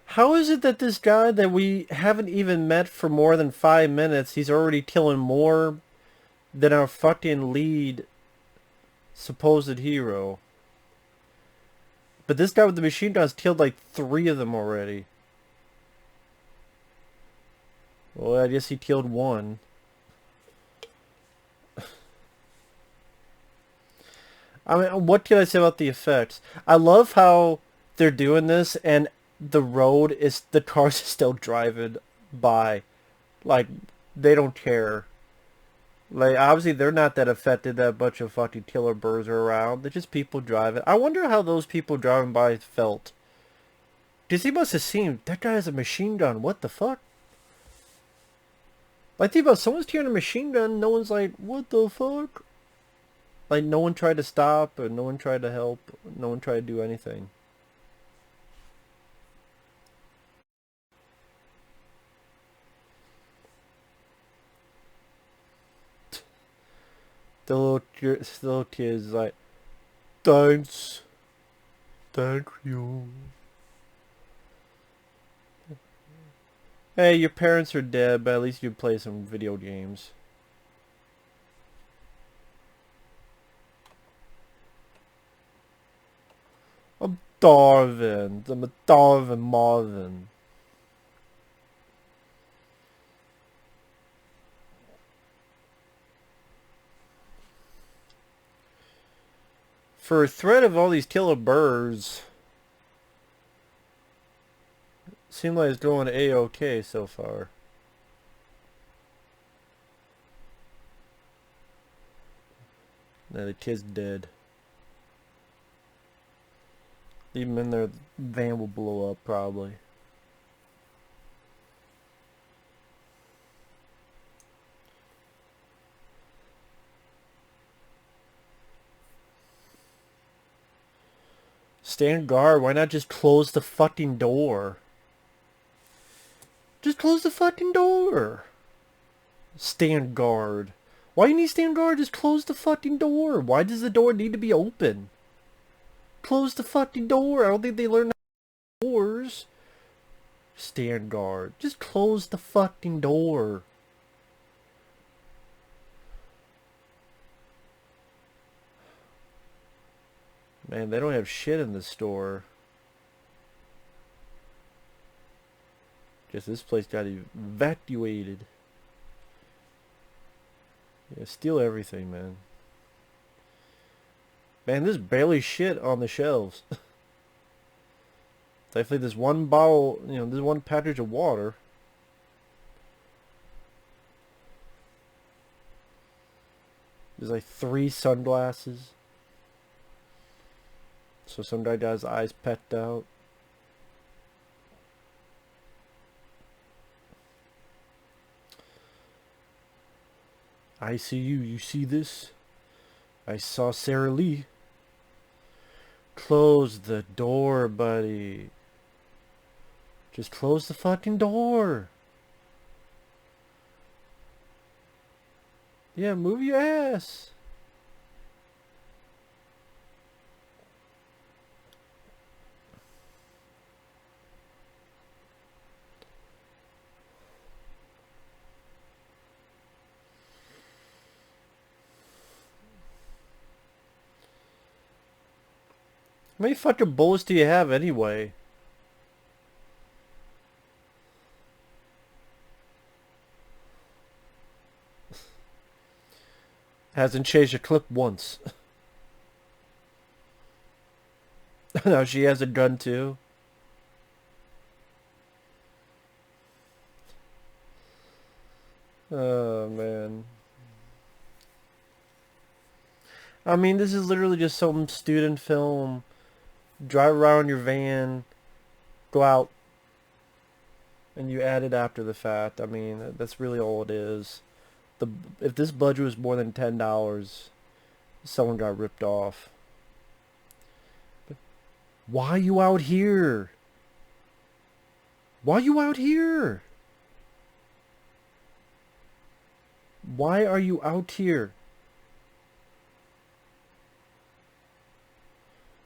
How is it that this guy that we haven't even met for more than 5 minutes, he's already killing more than our fucking lead supposed hero? But this guy with the machine gun's killed like 3 of them already. Well, I guess he killed 1. I mean, what can I say about the effects? I love how they're doing this and the road is, the cars are still driving by. Like, they don't care. Like, obviously they're not that affected that a bunch of fucking killer birds are around. They're just people driving. I wonder how those people driving by felt. Because he must have seen, that guy has a machine gun. What the fuck? Like, think about, someone's carrying a machine gun, no one's like, what the fuck? Like, no one tried to stop, or no one tried to help, no one tried to do anything. The little kid's like, thanks. Thank you. Hey, your parents are dead, but at least you play some video games. I'm Darwin. I'm a Darwin Marvin. For a threat of all these killer birds, seems like it's going A-OK so far. Now the kid's dead. Leave him in there, the van will blow up probably. Stand guard, why not just close the fucking door? Just close the fucking door. Stand guard. Why do you need stand guard? Just close the fucking door. Why does the door need to be open? Close the fucking door. I don't think they learned doors. Stand guard. Just close the fucking door. Man, they don't have shit in the store. Guess this place got evacuated. Yeah, steal everything, man. Man, there's barely shit on the shelves. Definitely this one bottle, you know, this one package of water. There's like 3 sunglasses. So some guy got his eyes pecked out. I see you. You see this? I saw Sarah Lee. Close the door, buddy. Just close the fucking door. Yeah, move your ass. How many fucking bullets do you have anyway? Hasn't changed a clip once. Now she has a gun too. Oh man. I mean, this is literally just some student film. Drive around your van, go out, and you add it after the fact. I mean, that's really all it is. The If this budget was more than $10, someone got ripped off. Why are you out here? Why are you out here? Why are you out here?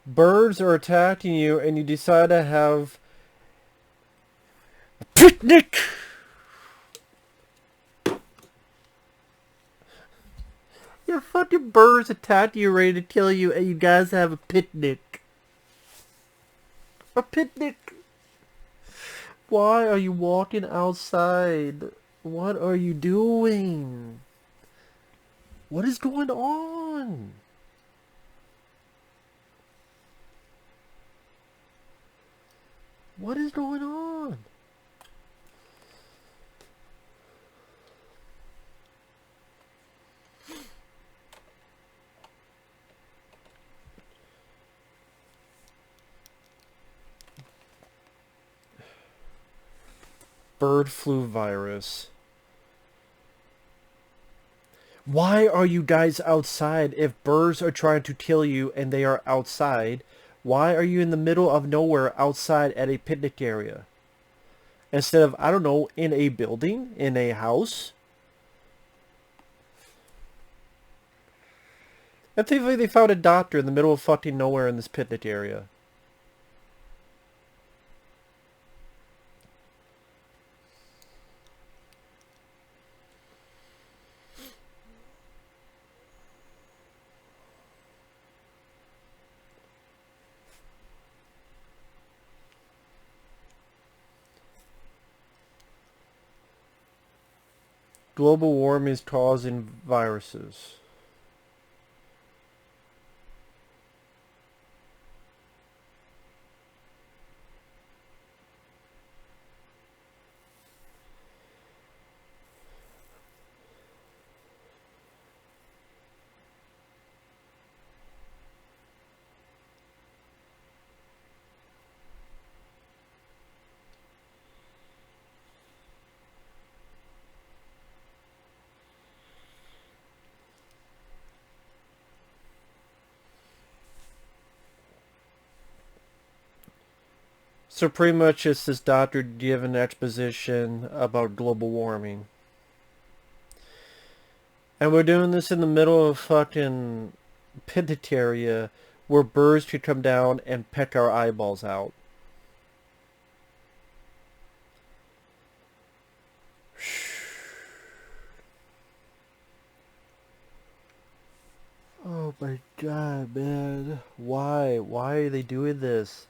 Birds are attacking you and you decide to have a picnic! Your fucking birds attack you, ready to kill you, and you guys have a picnic. A picnic! Why are you walking outside? What are you doing? What is going on? What is going on? Bird flu virus. Why are you guys outside if birds are trying to kill you and they are outside? Why are you in the middle of nowhere outside at a picnic area? Instead of, I don't know, in a building, in a house? I think they found a doctor in the middle of fucking nowhere in this picnic area. Global warming is causing viruses. So pretty much it's this doctor giving an exposition about global warming. And we're doing this in the middle of fucking picnic area where birds could come down and peck our eyeballs out. Oh my god, man. Why? Why are they doing this?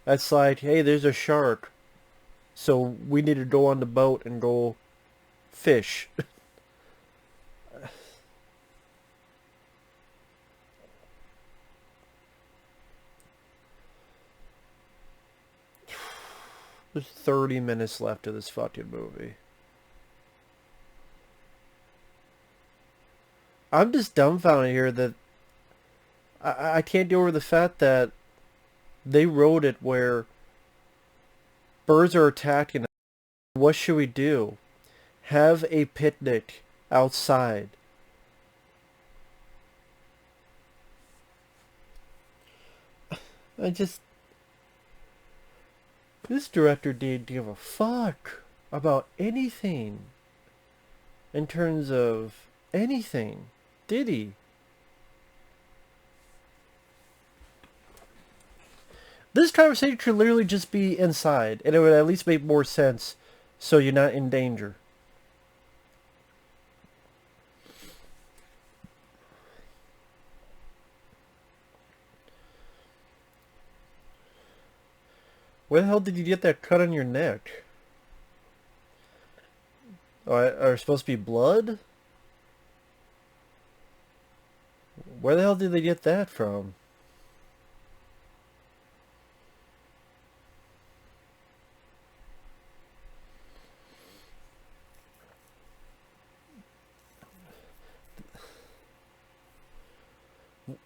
That's like, hey, there's a shark. So we need to go on the boat and go fish. There's 30 minutes left of this fucking movie. I'm just dumbfounded here that I can't get over the fact that they wrote it where birds are attacking us. What should we do? Have a picnic outside. This director didn't give a fuck about anything in terms of anything, did he? This conversation could literally just be inside, and it would at least make more sense so you're not in danger. Where the hell did you get that cut on your neck? Oh, are supposed to be blood? Where the hell did they get that from?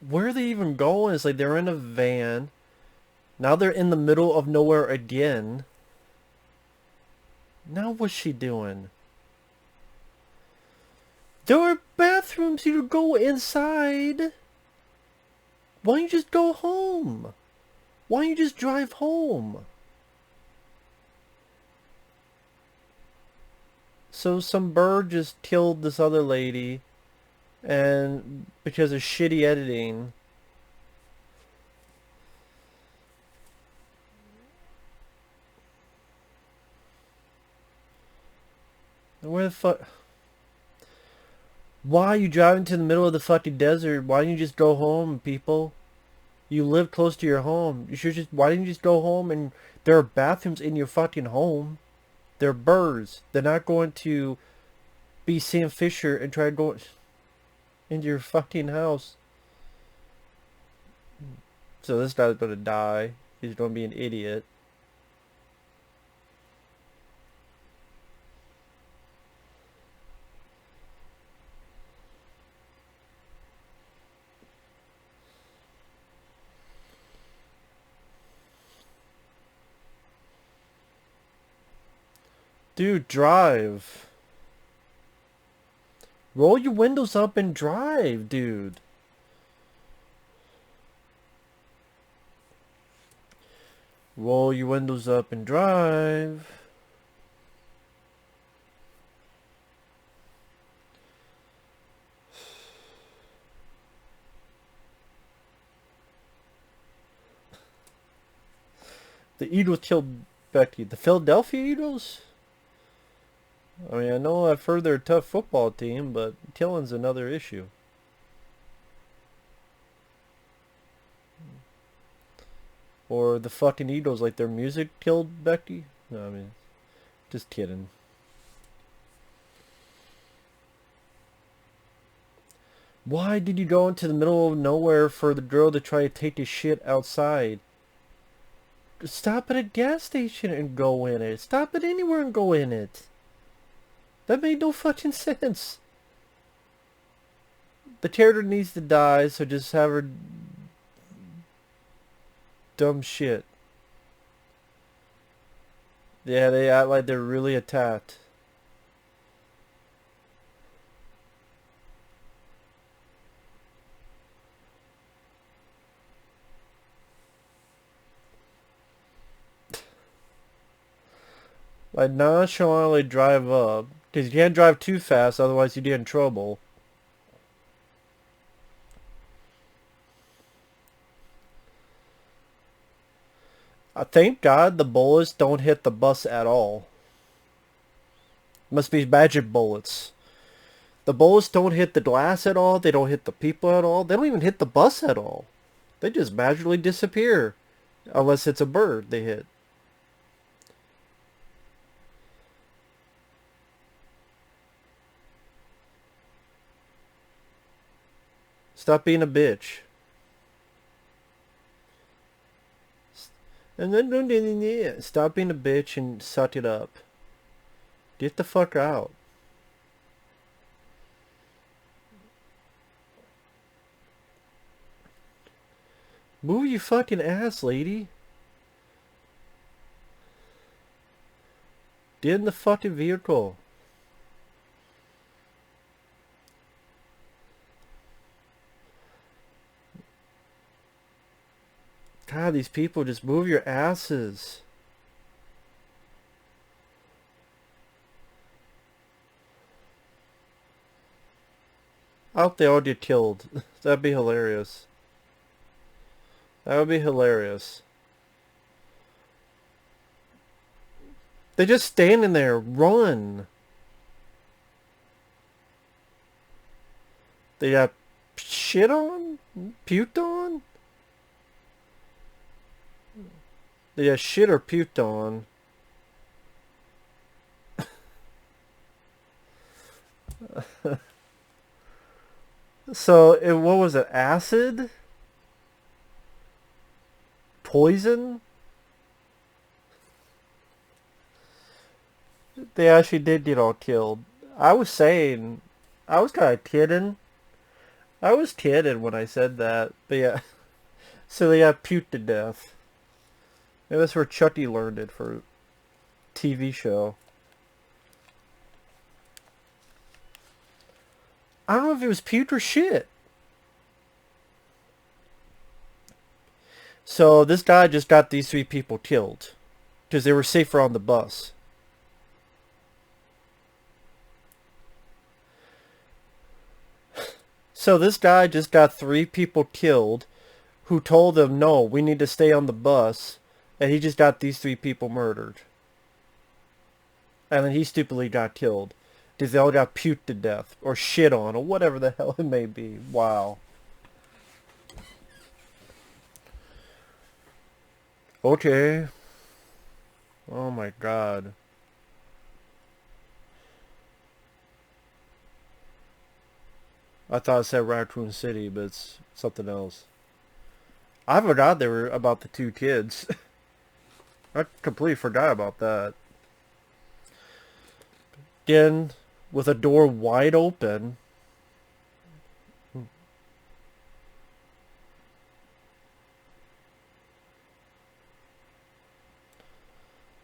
Where are they even going? It's like they're in a van. Now they're in the middle of nowhere again. Now what's she doing? There are bathrooms you go inside. Why don't you just go home? Why don't you just drive home? So some bird just killed this other lady, and because of shitty editing. Where the fuck? Why are you driving to the middle of the fucking desert? Why don't you just go home, people? You live close to your home. You should just. Why didn't you just go home? And there are bathrooms in your fucking home. They're birds. They're not going to be Sam Fisher and try to go into your fucking house. So this guy's gonna die. He's gonna be an idiot. Dude, drive. Roll your windows up and drive, dude. Roll your windows up and drive. The Eagles killed Becky. The Philadelphia Eagles? I mean, I know I've heard they're a tough football team, but killing's another issue. Or the fucking Eagles, like their music killed Becky? No, I mean, just kidding. Why did you go into the middle of nowhere for the girl to try to take a shit outside? Stop at a gas station and go in it. Stop at anywhere and go in it. That made no fucking sense. The character needs to die, so just have her dumb shit. Yeah, they act like they're really attacked. Like nonchalantly drive up. Because you can't drive too fast, otherwise you get in trouble. Thank God the bullets don't hit the bus at all. Must be magic bullets. The bullets don't hit the glass at all. They don't hit the people at all. They don't even hit the bus at all. They just magically disappear. Unless it's a bird they hit. Stop being a bitch. And then stop being a bitch and suck it up. Get the fuck out. Move your fucking ass, lady. Get in the fucking vehicle. God, these people, just move your asses. I hope they all get killed. That'd be hilarious. That would be hilarious. They're just standing there. Run. They got shit on? Puked on? Yeah, shit or puked on. So, what was it? Acid? Poison? They actually did get all killed. I was saying, I was kind of kidding. I was kidding when I said that. But yeah, so they got puked to death. Maybe that's where Chucky learned it for a TV show. I don't know if it was puke or shit. So this guy just got these 3 people killed because they were safer on the bus. So this guy just got 3 people killed who told them, no, we need to stay on the bus. And he just got these 3 people murdered. And then he stupidly got killed. Because they all got puked to death. Or shit on. Or whatever the hell it may be. Wow. Okay. Oh my god. I thought it said Raccoon City, but it's something else. I forgot they were about the 2 kids. I completely forgot about that. Again, with a door wide open.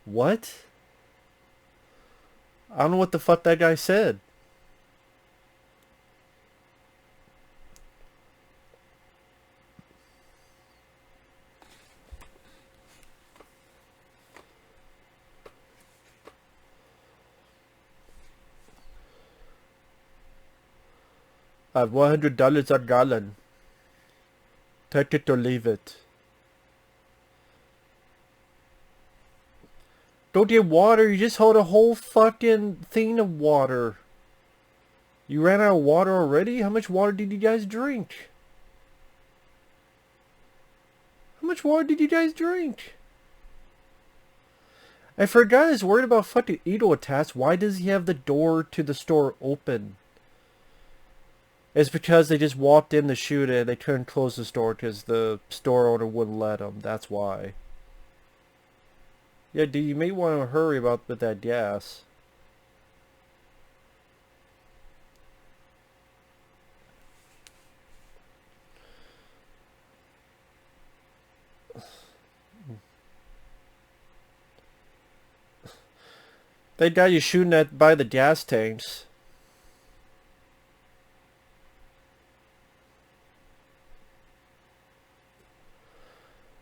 What? I don't know what the fuck that guy said. I have $100 a gallon. Take it or leave it. Don't get water, you just hold a whole fucking thing of water. You ran out of water already? How much water did you guys drink? How much water did you guys drink? I forgot he's worried about fucking Edo attacks. Why does he have the door to the store open? It's because they just walked in to shoot it and they couldn't close the store because the store owner wouldn't let them. That's why. Yeah, dude, you may want to hurry about with that gas. They got you shooting at by the gas tanks.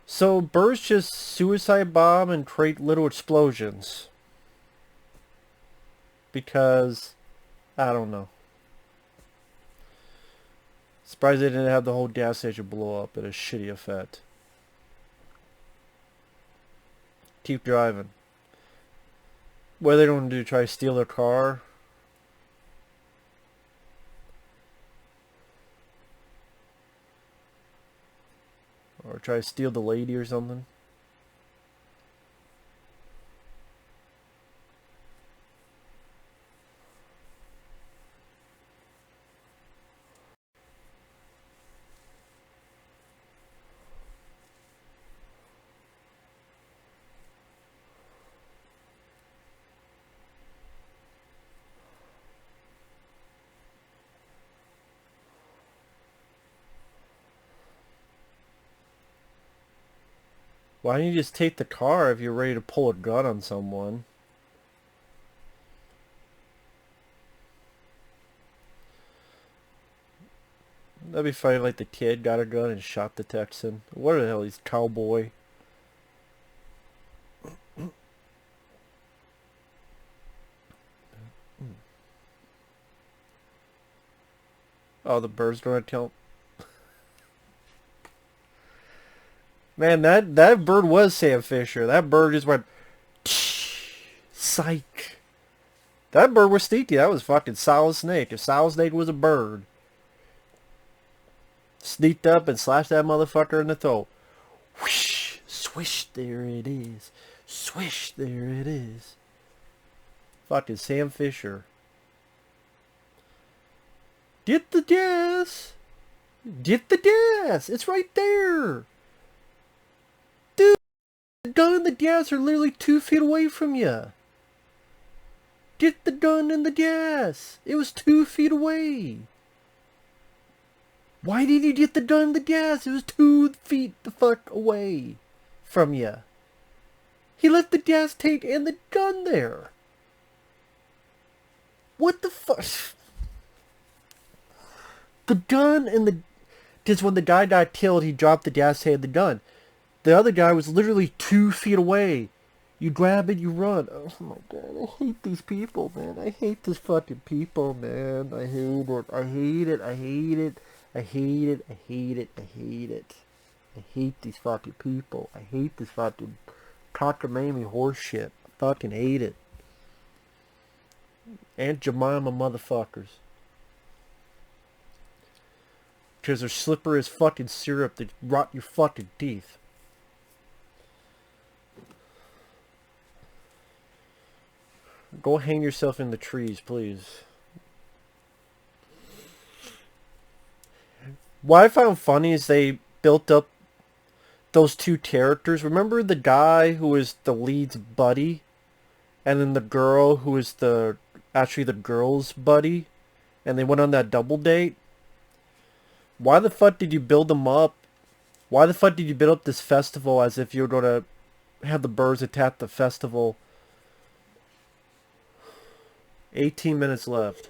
So birds just suicide bomb and create little explosions. Because, I don't know. Surprised they didn't have the whole gas station blow up at a shitty effect. Keep driving. What are they going to do? Try to steal their car? Or try to steal the lady or something? Why don't you just take the car if you're ready to pull a gun on someone? That'd be funny, like the kid got a gun and shot the Texan. What the hell, he's cowboy. Oh, the bird's gonna kill. Man, that bird was Sam Fisher. That bird just went psych. That bird was sneaky. That was fucking Solid Snake. If Solid Snake was a bird. Sneaked up and slashed that motherfucker in the throat. Whoosh, Swish, there it is. Swish, there it is. Fucking Sam Fisher. Get the gas! Get the gas! It's right there! Dude, the gun and the gas are literally 2 feet away from you. Get the gun and the gas! It was 2 feet away. Why did you get the gun and the gas? It was 2 feet the fuck away from you. He left the gas tank and the gun there. What the fuck? The gun and the... Because when the guy got killed, he dropped the gas tank and the gun. The other guy was literally 2 feet away. You grab it, you run. Oh my god, I hate these people, man. I hate these fucking people, man. I hate it. I hate it. I hate it. I hate it. I hate it. I hate it. I hate these fucking people. I hate this fucking cockamamie horse shit. I fucking hate it. Aunt Jemima motherfuckers. Because they're slippery as fucking syrup that rot your fucking teeth. Go hang yourself in the trees, please. What I found funny is they built up those two characters. Remember the guy who was the lead's buddy? And then the girl who was actually the girl's buddy? And they went on that double date? Why the fuck did you build them up? Why the fuck did you build up this festival as if you were going to have the birds attack the festival? 18 minutes left.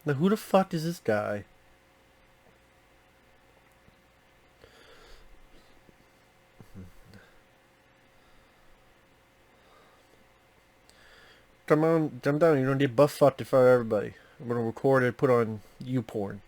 Now who the fuck is this guy? Come on, jump down. You're gonna get buff fucked in front of everybody. I'm gonna record it, put on YouPorn.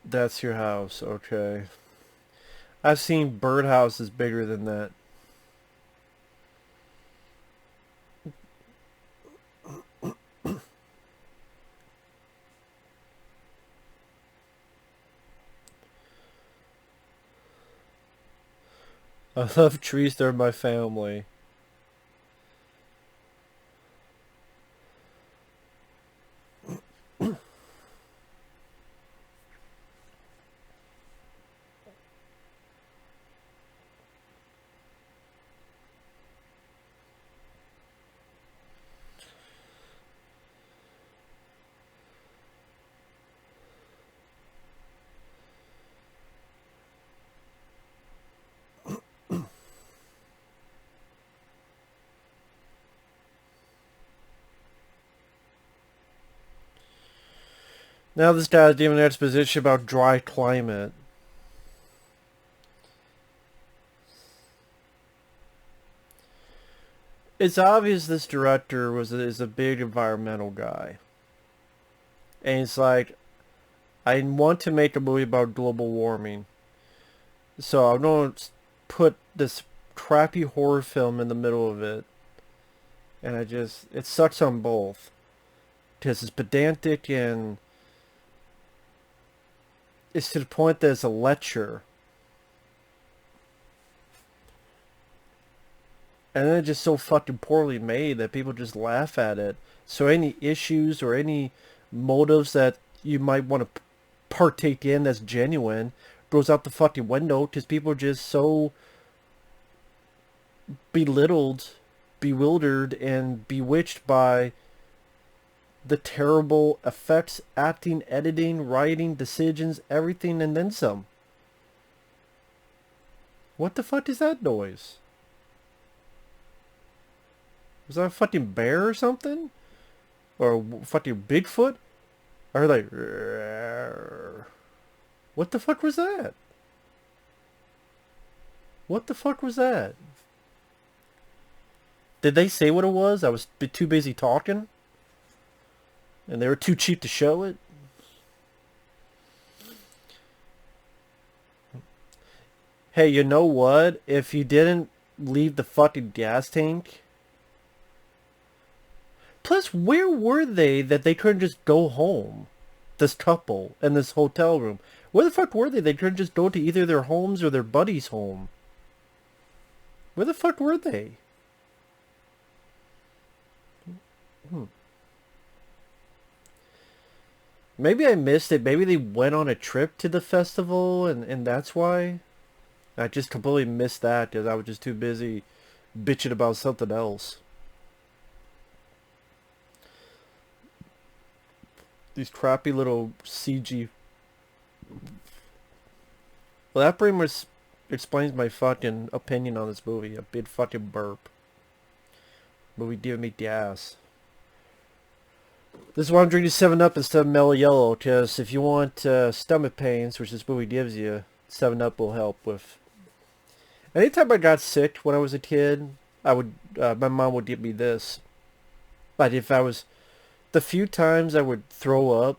That's your house, okay. I've seen birdhouses bigger than that. I love trees, they're my family. Now this guy's giving an exposition about dry climate. It's obvious this director is a big environmental guy. And it's like, I want to make a movie about global warming. So I'm going to put this crappy horror film in the middle of it. And it sucks on both. Because it's pedantic and it's to the point that it's a lecture. And then it's just so fucking poorly made that people just laugh at it. So any issues or any motives that you might want to partake in that's genuine goes out the fucking window because people are just so belittled, bewildered, and bewitched by the terrible effects, acting, editing, writing, decisions, everything, and then some. What the fuck is that noise? Was that a fucking bear or something? Or a fucking Bigfoot? Or like... What the fuck was that? What the fuck was that? Did they say what it was? I was too busy talking? And they were too cheap to show it? Hey, you know what? If you didn't leave the fucking gas tank... Plus, where were they that they couldn't just go home? This couple in this hotel room. Where the fuck were they? They couldn't just go to either their homes or their buddy's home. Where the fuck were they? Maybe I missed it. Maybe they went on a trip to the festival and that's why. I just completely missed that because I was just too busy bitching about something else. These crappy little CG. Well, that pretty much explains my fucking opinion on this movie. A big fucking burp. Movie giving me gas. This is why I'm drinking 7-Up instead of Mellow Yellow, because if you want stomach pains, which this movie gives you, 7-Up will help with. Anytime I got sick when I was a kid, I would my mom would give me this. But if I was... The few times I would throw up,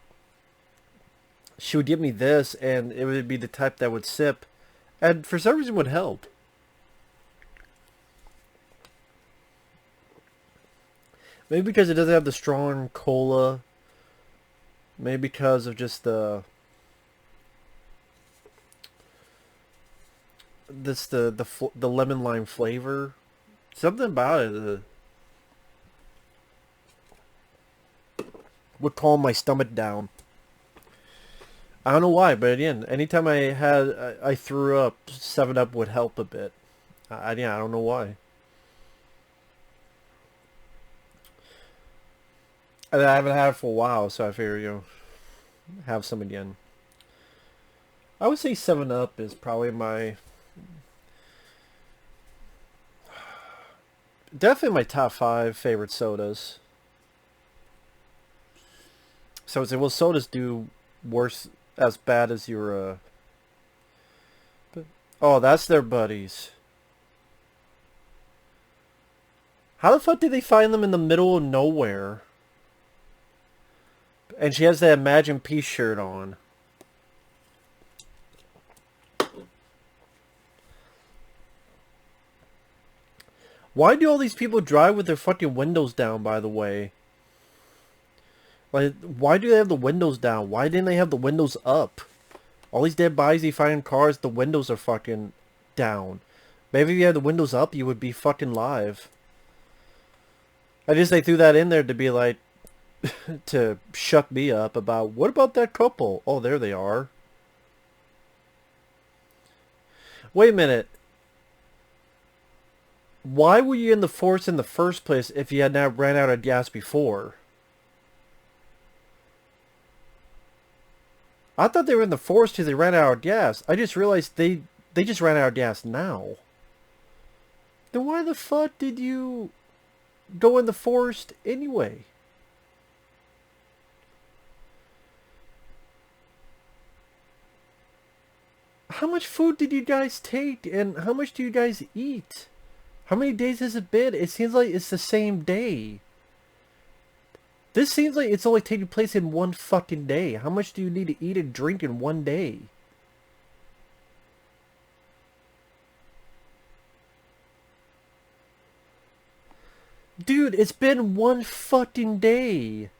she would give me this, and it would be the type that would sip, and for some reason would help. Maybe because it doesn't have the strong cola. Maybe because of just the lemon lime flavor. Something about it would calm my stomach down. I don't know why, but again, anytime I threw up, 7-Up would help a bit. I don't know why. I haven't had it for a while, so I figure, have some again. I would say 7-Up is probably my... Definitely my top 5 favorite sodas. So I would say, well, sodas do worse, as bad as your, Oh, that's their buddies. How the fuck did they find them in the middle of nowhere? And she has that Imagine Peace shirt on. Why do all these people drive with their fucking windows down, by the way? Like, why do they have the windows down? Why didn't they have the windows up? All these dead bodies you find in cars, the windows are fucking down. Maybe if you had the windows up, you would be fucking live. I just, they threw that in there to be like, to shut me up about, what about that couple? Oh, there they are. Wait a minute. Why were you in the forest in the first place if you had not ran out of gas before? I thought they were in the forest because they ran out of gas. I just realized they just ran out of gas now. Then why the fuck did you go in the forest anyway? How much food did you guys take and how much do you guys eat? How many days has it been? It seems like it's the same day. This seems like it's only taking place in one fucking day. How much do you need to eat and drink in one day? Dude, it's been one fucking day.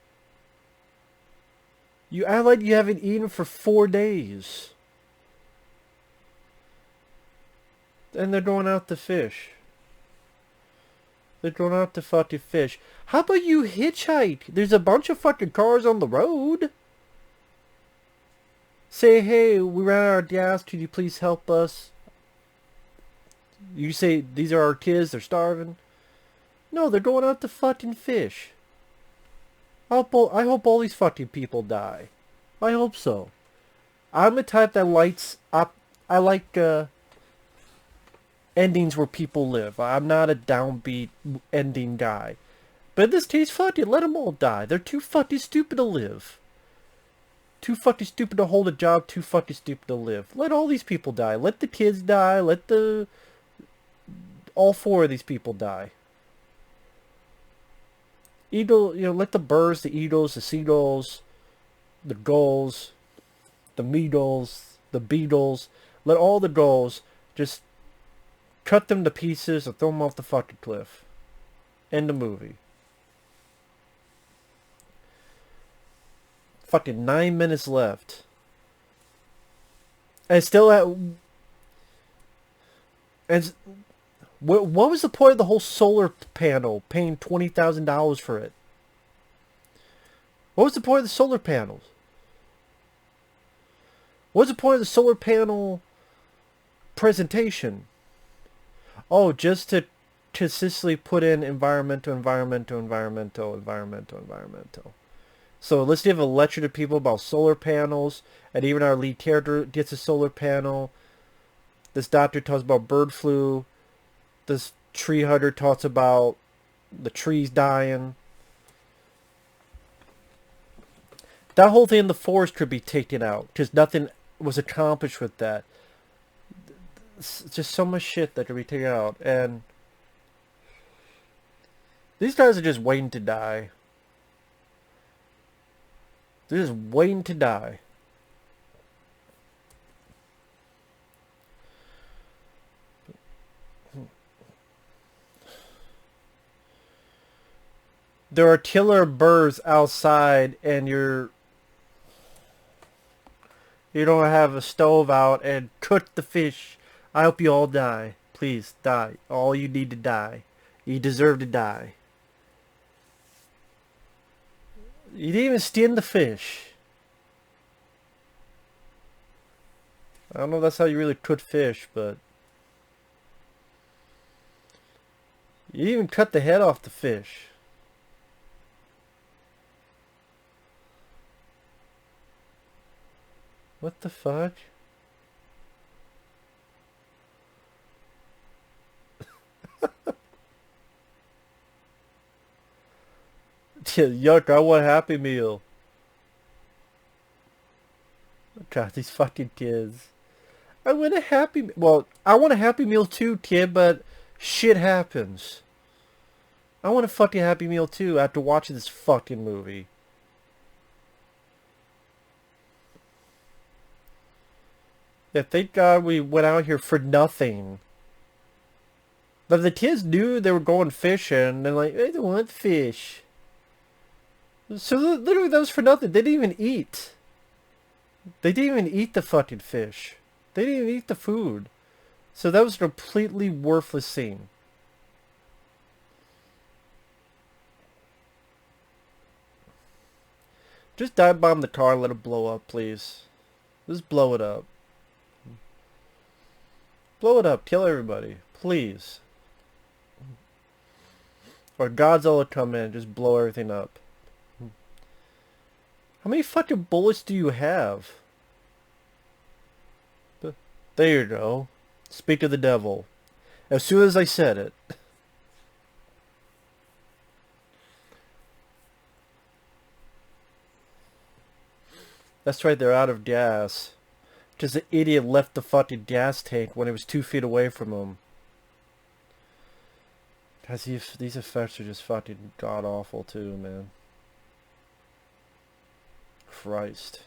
You act like you haven't eaten for 4 days. And they're going out to fish. They're going out to fucking fish. How about you hitchhike? There's a bunch of fucking cars on the road. Say, hey, we ran out of gas. Could you please help us? You say, these are our kids. They're starving. No, they're going out to fucking fish. I hope all these fucking people die. I hope so. I'm the type that likes... I like... endings where people live. I'm not a downbeat ending guy. But in this case, fuck it, let them all die. They're too fucking stupid to live. Too fucking stupid to hold a job, too fucking stupid to live. Let all these people die. Let the kids die. Let all four of these people die. Eagle, let the birds, the eagles, the seagulls, the gulls, the meadles, the beetles, let all the gulls just cut them to pieces and throw them off the fucking cliff. End the movie. Fucking 9 minutes left. And still at... And what was the point of the whole solar panel? Paying $20,000 for it. What was the point of the solar panels? What's the point of the solar panel presentation? Oh, just to consistently put in environmental. So let's give a lecture to people about solar panels, and even our lead character gets a solar panel. This doctor talks about bird flu. This tree hunter talks about the trees dying. That whole thing in the forest could be taken out, because nothing was accomplished with that. It's just so much shit that could be taken out, and these guys are just waiting to die. They're just waiting to die. There are killer birds outside, and you don't have a stove out and cook the fish. I hope you all die. Please, die. All you need to die. You deserve to die. You didn't even skin the fish. I don't know if that's how you really cook fish, but... You didn't even cut the head off the fish. What the fuck? Yuck, I want a Happy Meal. God, these fucking kids. I want a Happy... Well, I want a Happy Meal too, kid, but shit happens. I want a fucking Happy Meal too after watching this fucking movie. Yeah, thank God we went out here for nothing. But the kids knew they were going fishing, and they're like, I don't want fish. So literally that was for nothing. They didn't even eat. They didn't even eat the fucking fish. They didn't even eat the food. So that was a completely worthless scene. Just dive bomb the car and let it blow up, please. Just blow it up. Blow it up. Kill everybody. Please. Or Godzilla come in and just blow everything up. How many fucking bullets do you have? There you go. Speak to the devil. As soon as I said it. That's right, they're out of gas. Just the idiot left the fucking gas tank when it was 2 feet away from him. Guys, these effects are just fucking god-awful too, man. Christ.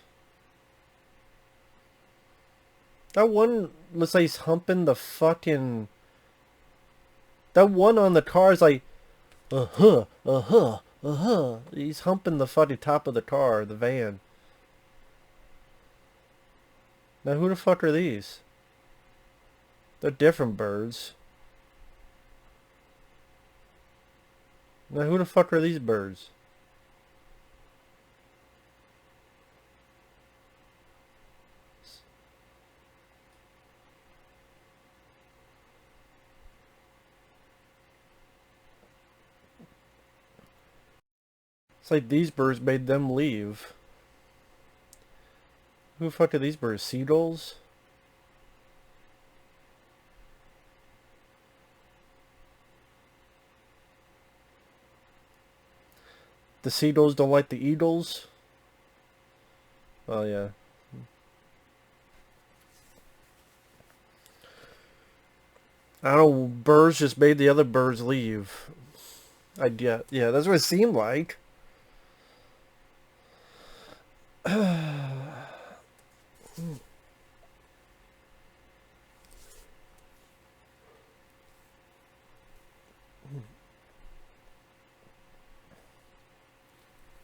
That one looks like he's humping the fucking... That one on the car is like... He's humping the fucking top of the car, the van. Now who the fuck are these? They're different birds. Now who the fuck are these birds? It's like these birds made them leave. Who the fuck are these birds? Seagulls? The seagulls don't like the eagles? Oh yeah. I don't know. Birds just made the other birds leave. Yeah, that's what it seemed like.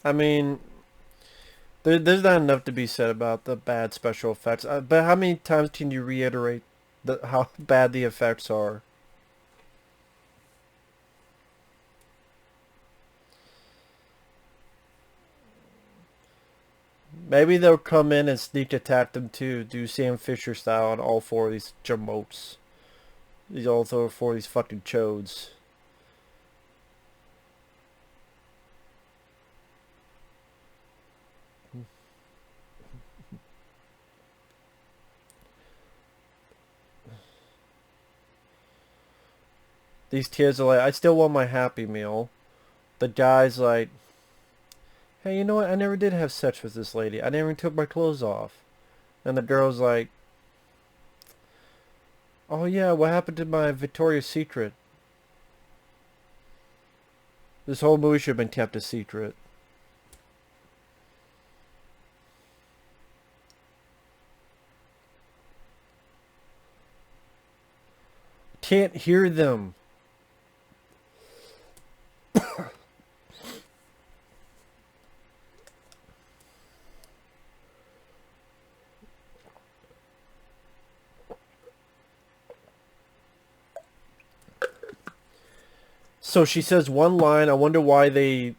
I mean, there's not enough to be said about the bad special effects. But how many times can you reiterate how bad the effects are? Maybe they'll come in and sneak attack them too, do Sam Fisher style on all four of these jamotes. These all four of these fucking chodes. These kids are like, I still want my Happy Meal. The guy's like, hey, you know what? I never did have sex with this lady. I never even took my clothes off. And the girl's like, oh yeah, what happened to my Victoria's Secret? This whole movie should have been kept a secret. Can't hear them. So she says one line. I wonder why they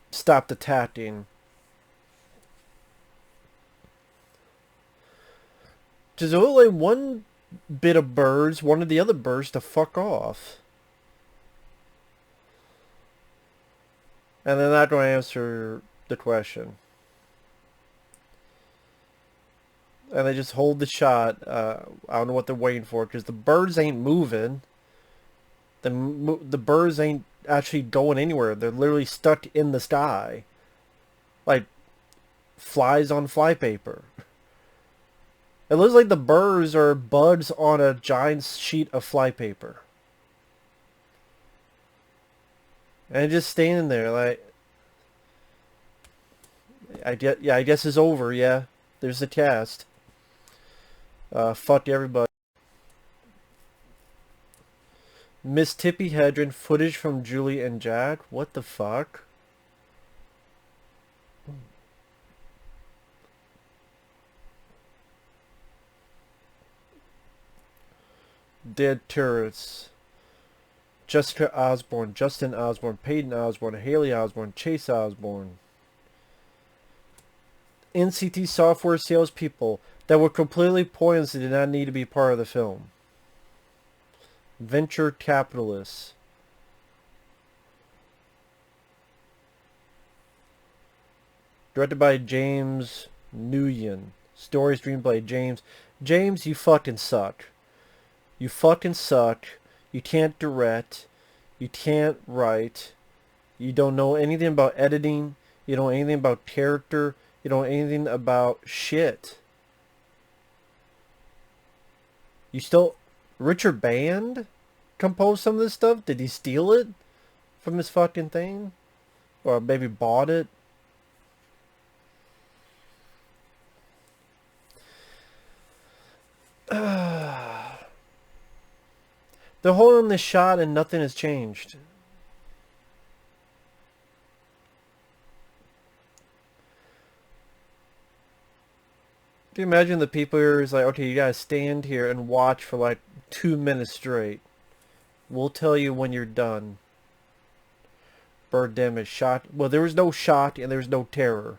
stopped attacking. There's only one bit of birds wanted the other birds to fuck off. And they're not going to answer the question. And they just hold the shot. I don't know what they're waiting for because the birds ain't moving. The birds ain't actually going anywhere. They're literally stuck in the sky. Like flies on flypaper. It looks like the birds are buds on a giant sheet of flypaper. And just standing there like... I guess it's over, yeah. There's the cast. Fuck everybody. Miss Tippi Hedren, footage from Julie and Jack. What the fuck? Dead Turrets. Jessica Osborne, Justin Osborne, Peyton Osborne, Haley Osborne, Chase Osborne. NCT software salespeople that were completely pointless and did not need to be part of the film. Venture capitalists. Directed by James Nguyen. Story screenplay James. James, you fucking suck. You fucking suck. You can't direct. You can't write. You don't know anything about editing. You don't know anything about character. You don't know anything about shit. You still... Richard Band composed some of this stuff? Did he steal it from his fucking thing? Or maybe bought it? They're holding this shot and nothing has changed. Can you imagine the people here is like, okay, you gotta stand here and watch for like 2 minutes straight. We'll tell you when you're done. Birdemic shot. Well, there was no shock and there was no terror.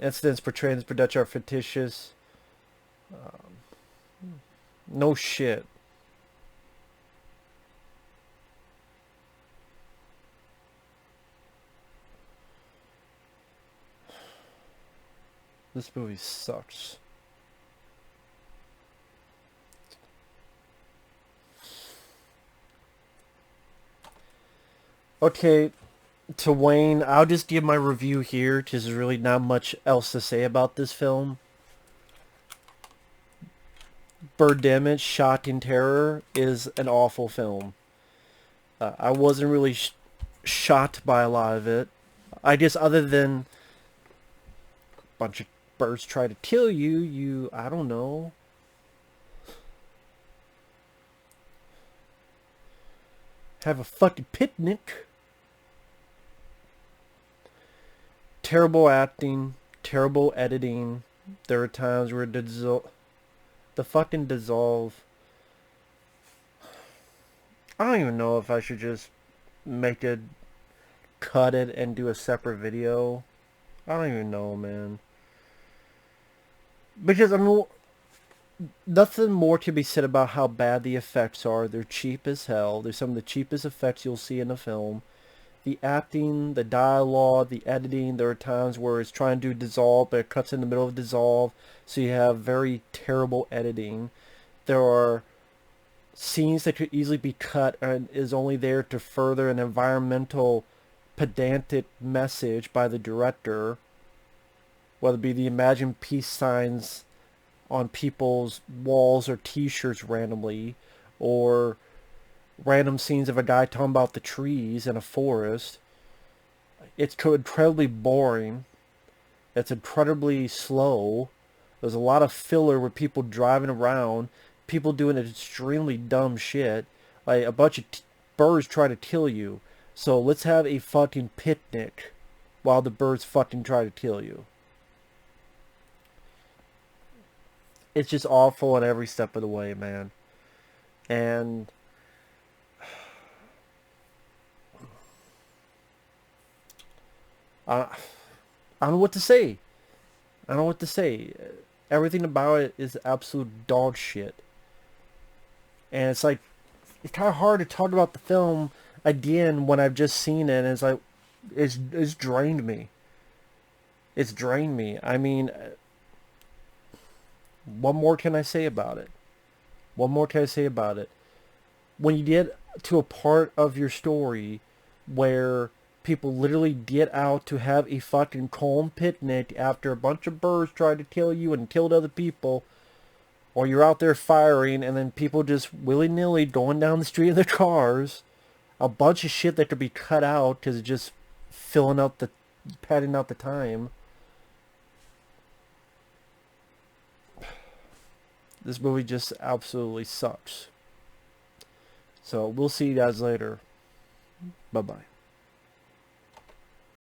Incidents portraying this production are fictitious. No shit. This movie sucks. Okay, to Wayne, I'll just give my review here, because there's really not much else to say about this film. Birdemic, Shock and Terror, is an awful film. I wasn't really shocked by a lot of it. I guess other than a bunch of birds try to kill you, I don't know. Have a fucking picnic. Terrible acting, terrible editing. There are times where the fucking dissolve. I don't even know if I should just make it, cut it, and do a separate video. I don't even know, man. Because, I mean, nothing more to be said about how bad the effects are. They're cheap as hell. They're some of the cheapest effects you'll see in a film. The acting, the dialogue, the editing, there are times where it's trying to do dissolve, but it cuts in the middle of dissolve, so you have very terrible editing. There are scenes that could easily be cut and is only there to further an environmental pedantic message by the director, whether it be the Imagine Peace signs on people's walls or t-shirts randomly, or random scenes of a guy talking about the trees in a forest. It's incredibly boring. It's incredibly slow. There's a lot of filler with people driving around, people doing extremely dumb shit, like a bunch of birds try to kill you. So let's have a fucking picnic while the birds fucking try to kill you. It's just awful on every step of the way, man. And I don't know what to say. I don't know what to say. Everything about it is absolute dog shit. And it's like, it's kind of hard to talk about the film again when I've just seen it, and it's like, it's drained me. It's drained me. I mean, what more can I say about it? What more can I say about it? When you get to a part of your story where people literally get out to have a fucking calm picnic after a bunch of birds tried to kill you and killed other people, or you're out there firing and then people just willy-nilly going down the street in their cars, a bunch of shit that could be cut out because it's just padding out the time. This movie just absolutely sucks. So we'll see you guys later. Bye-bye.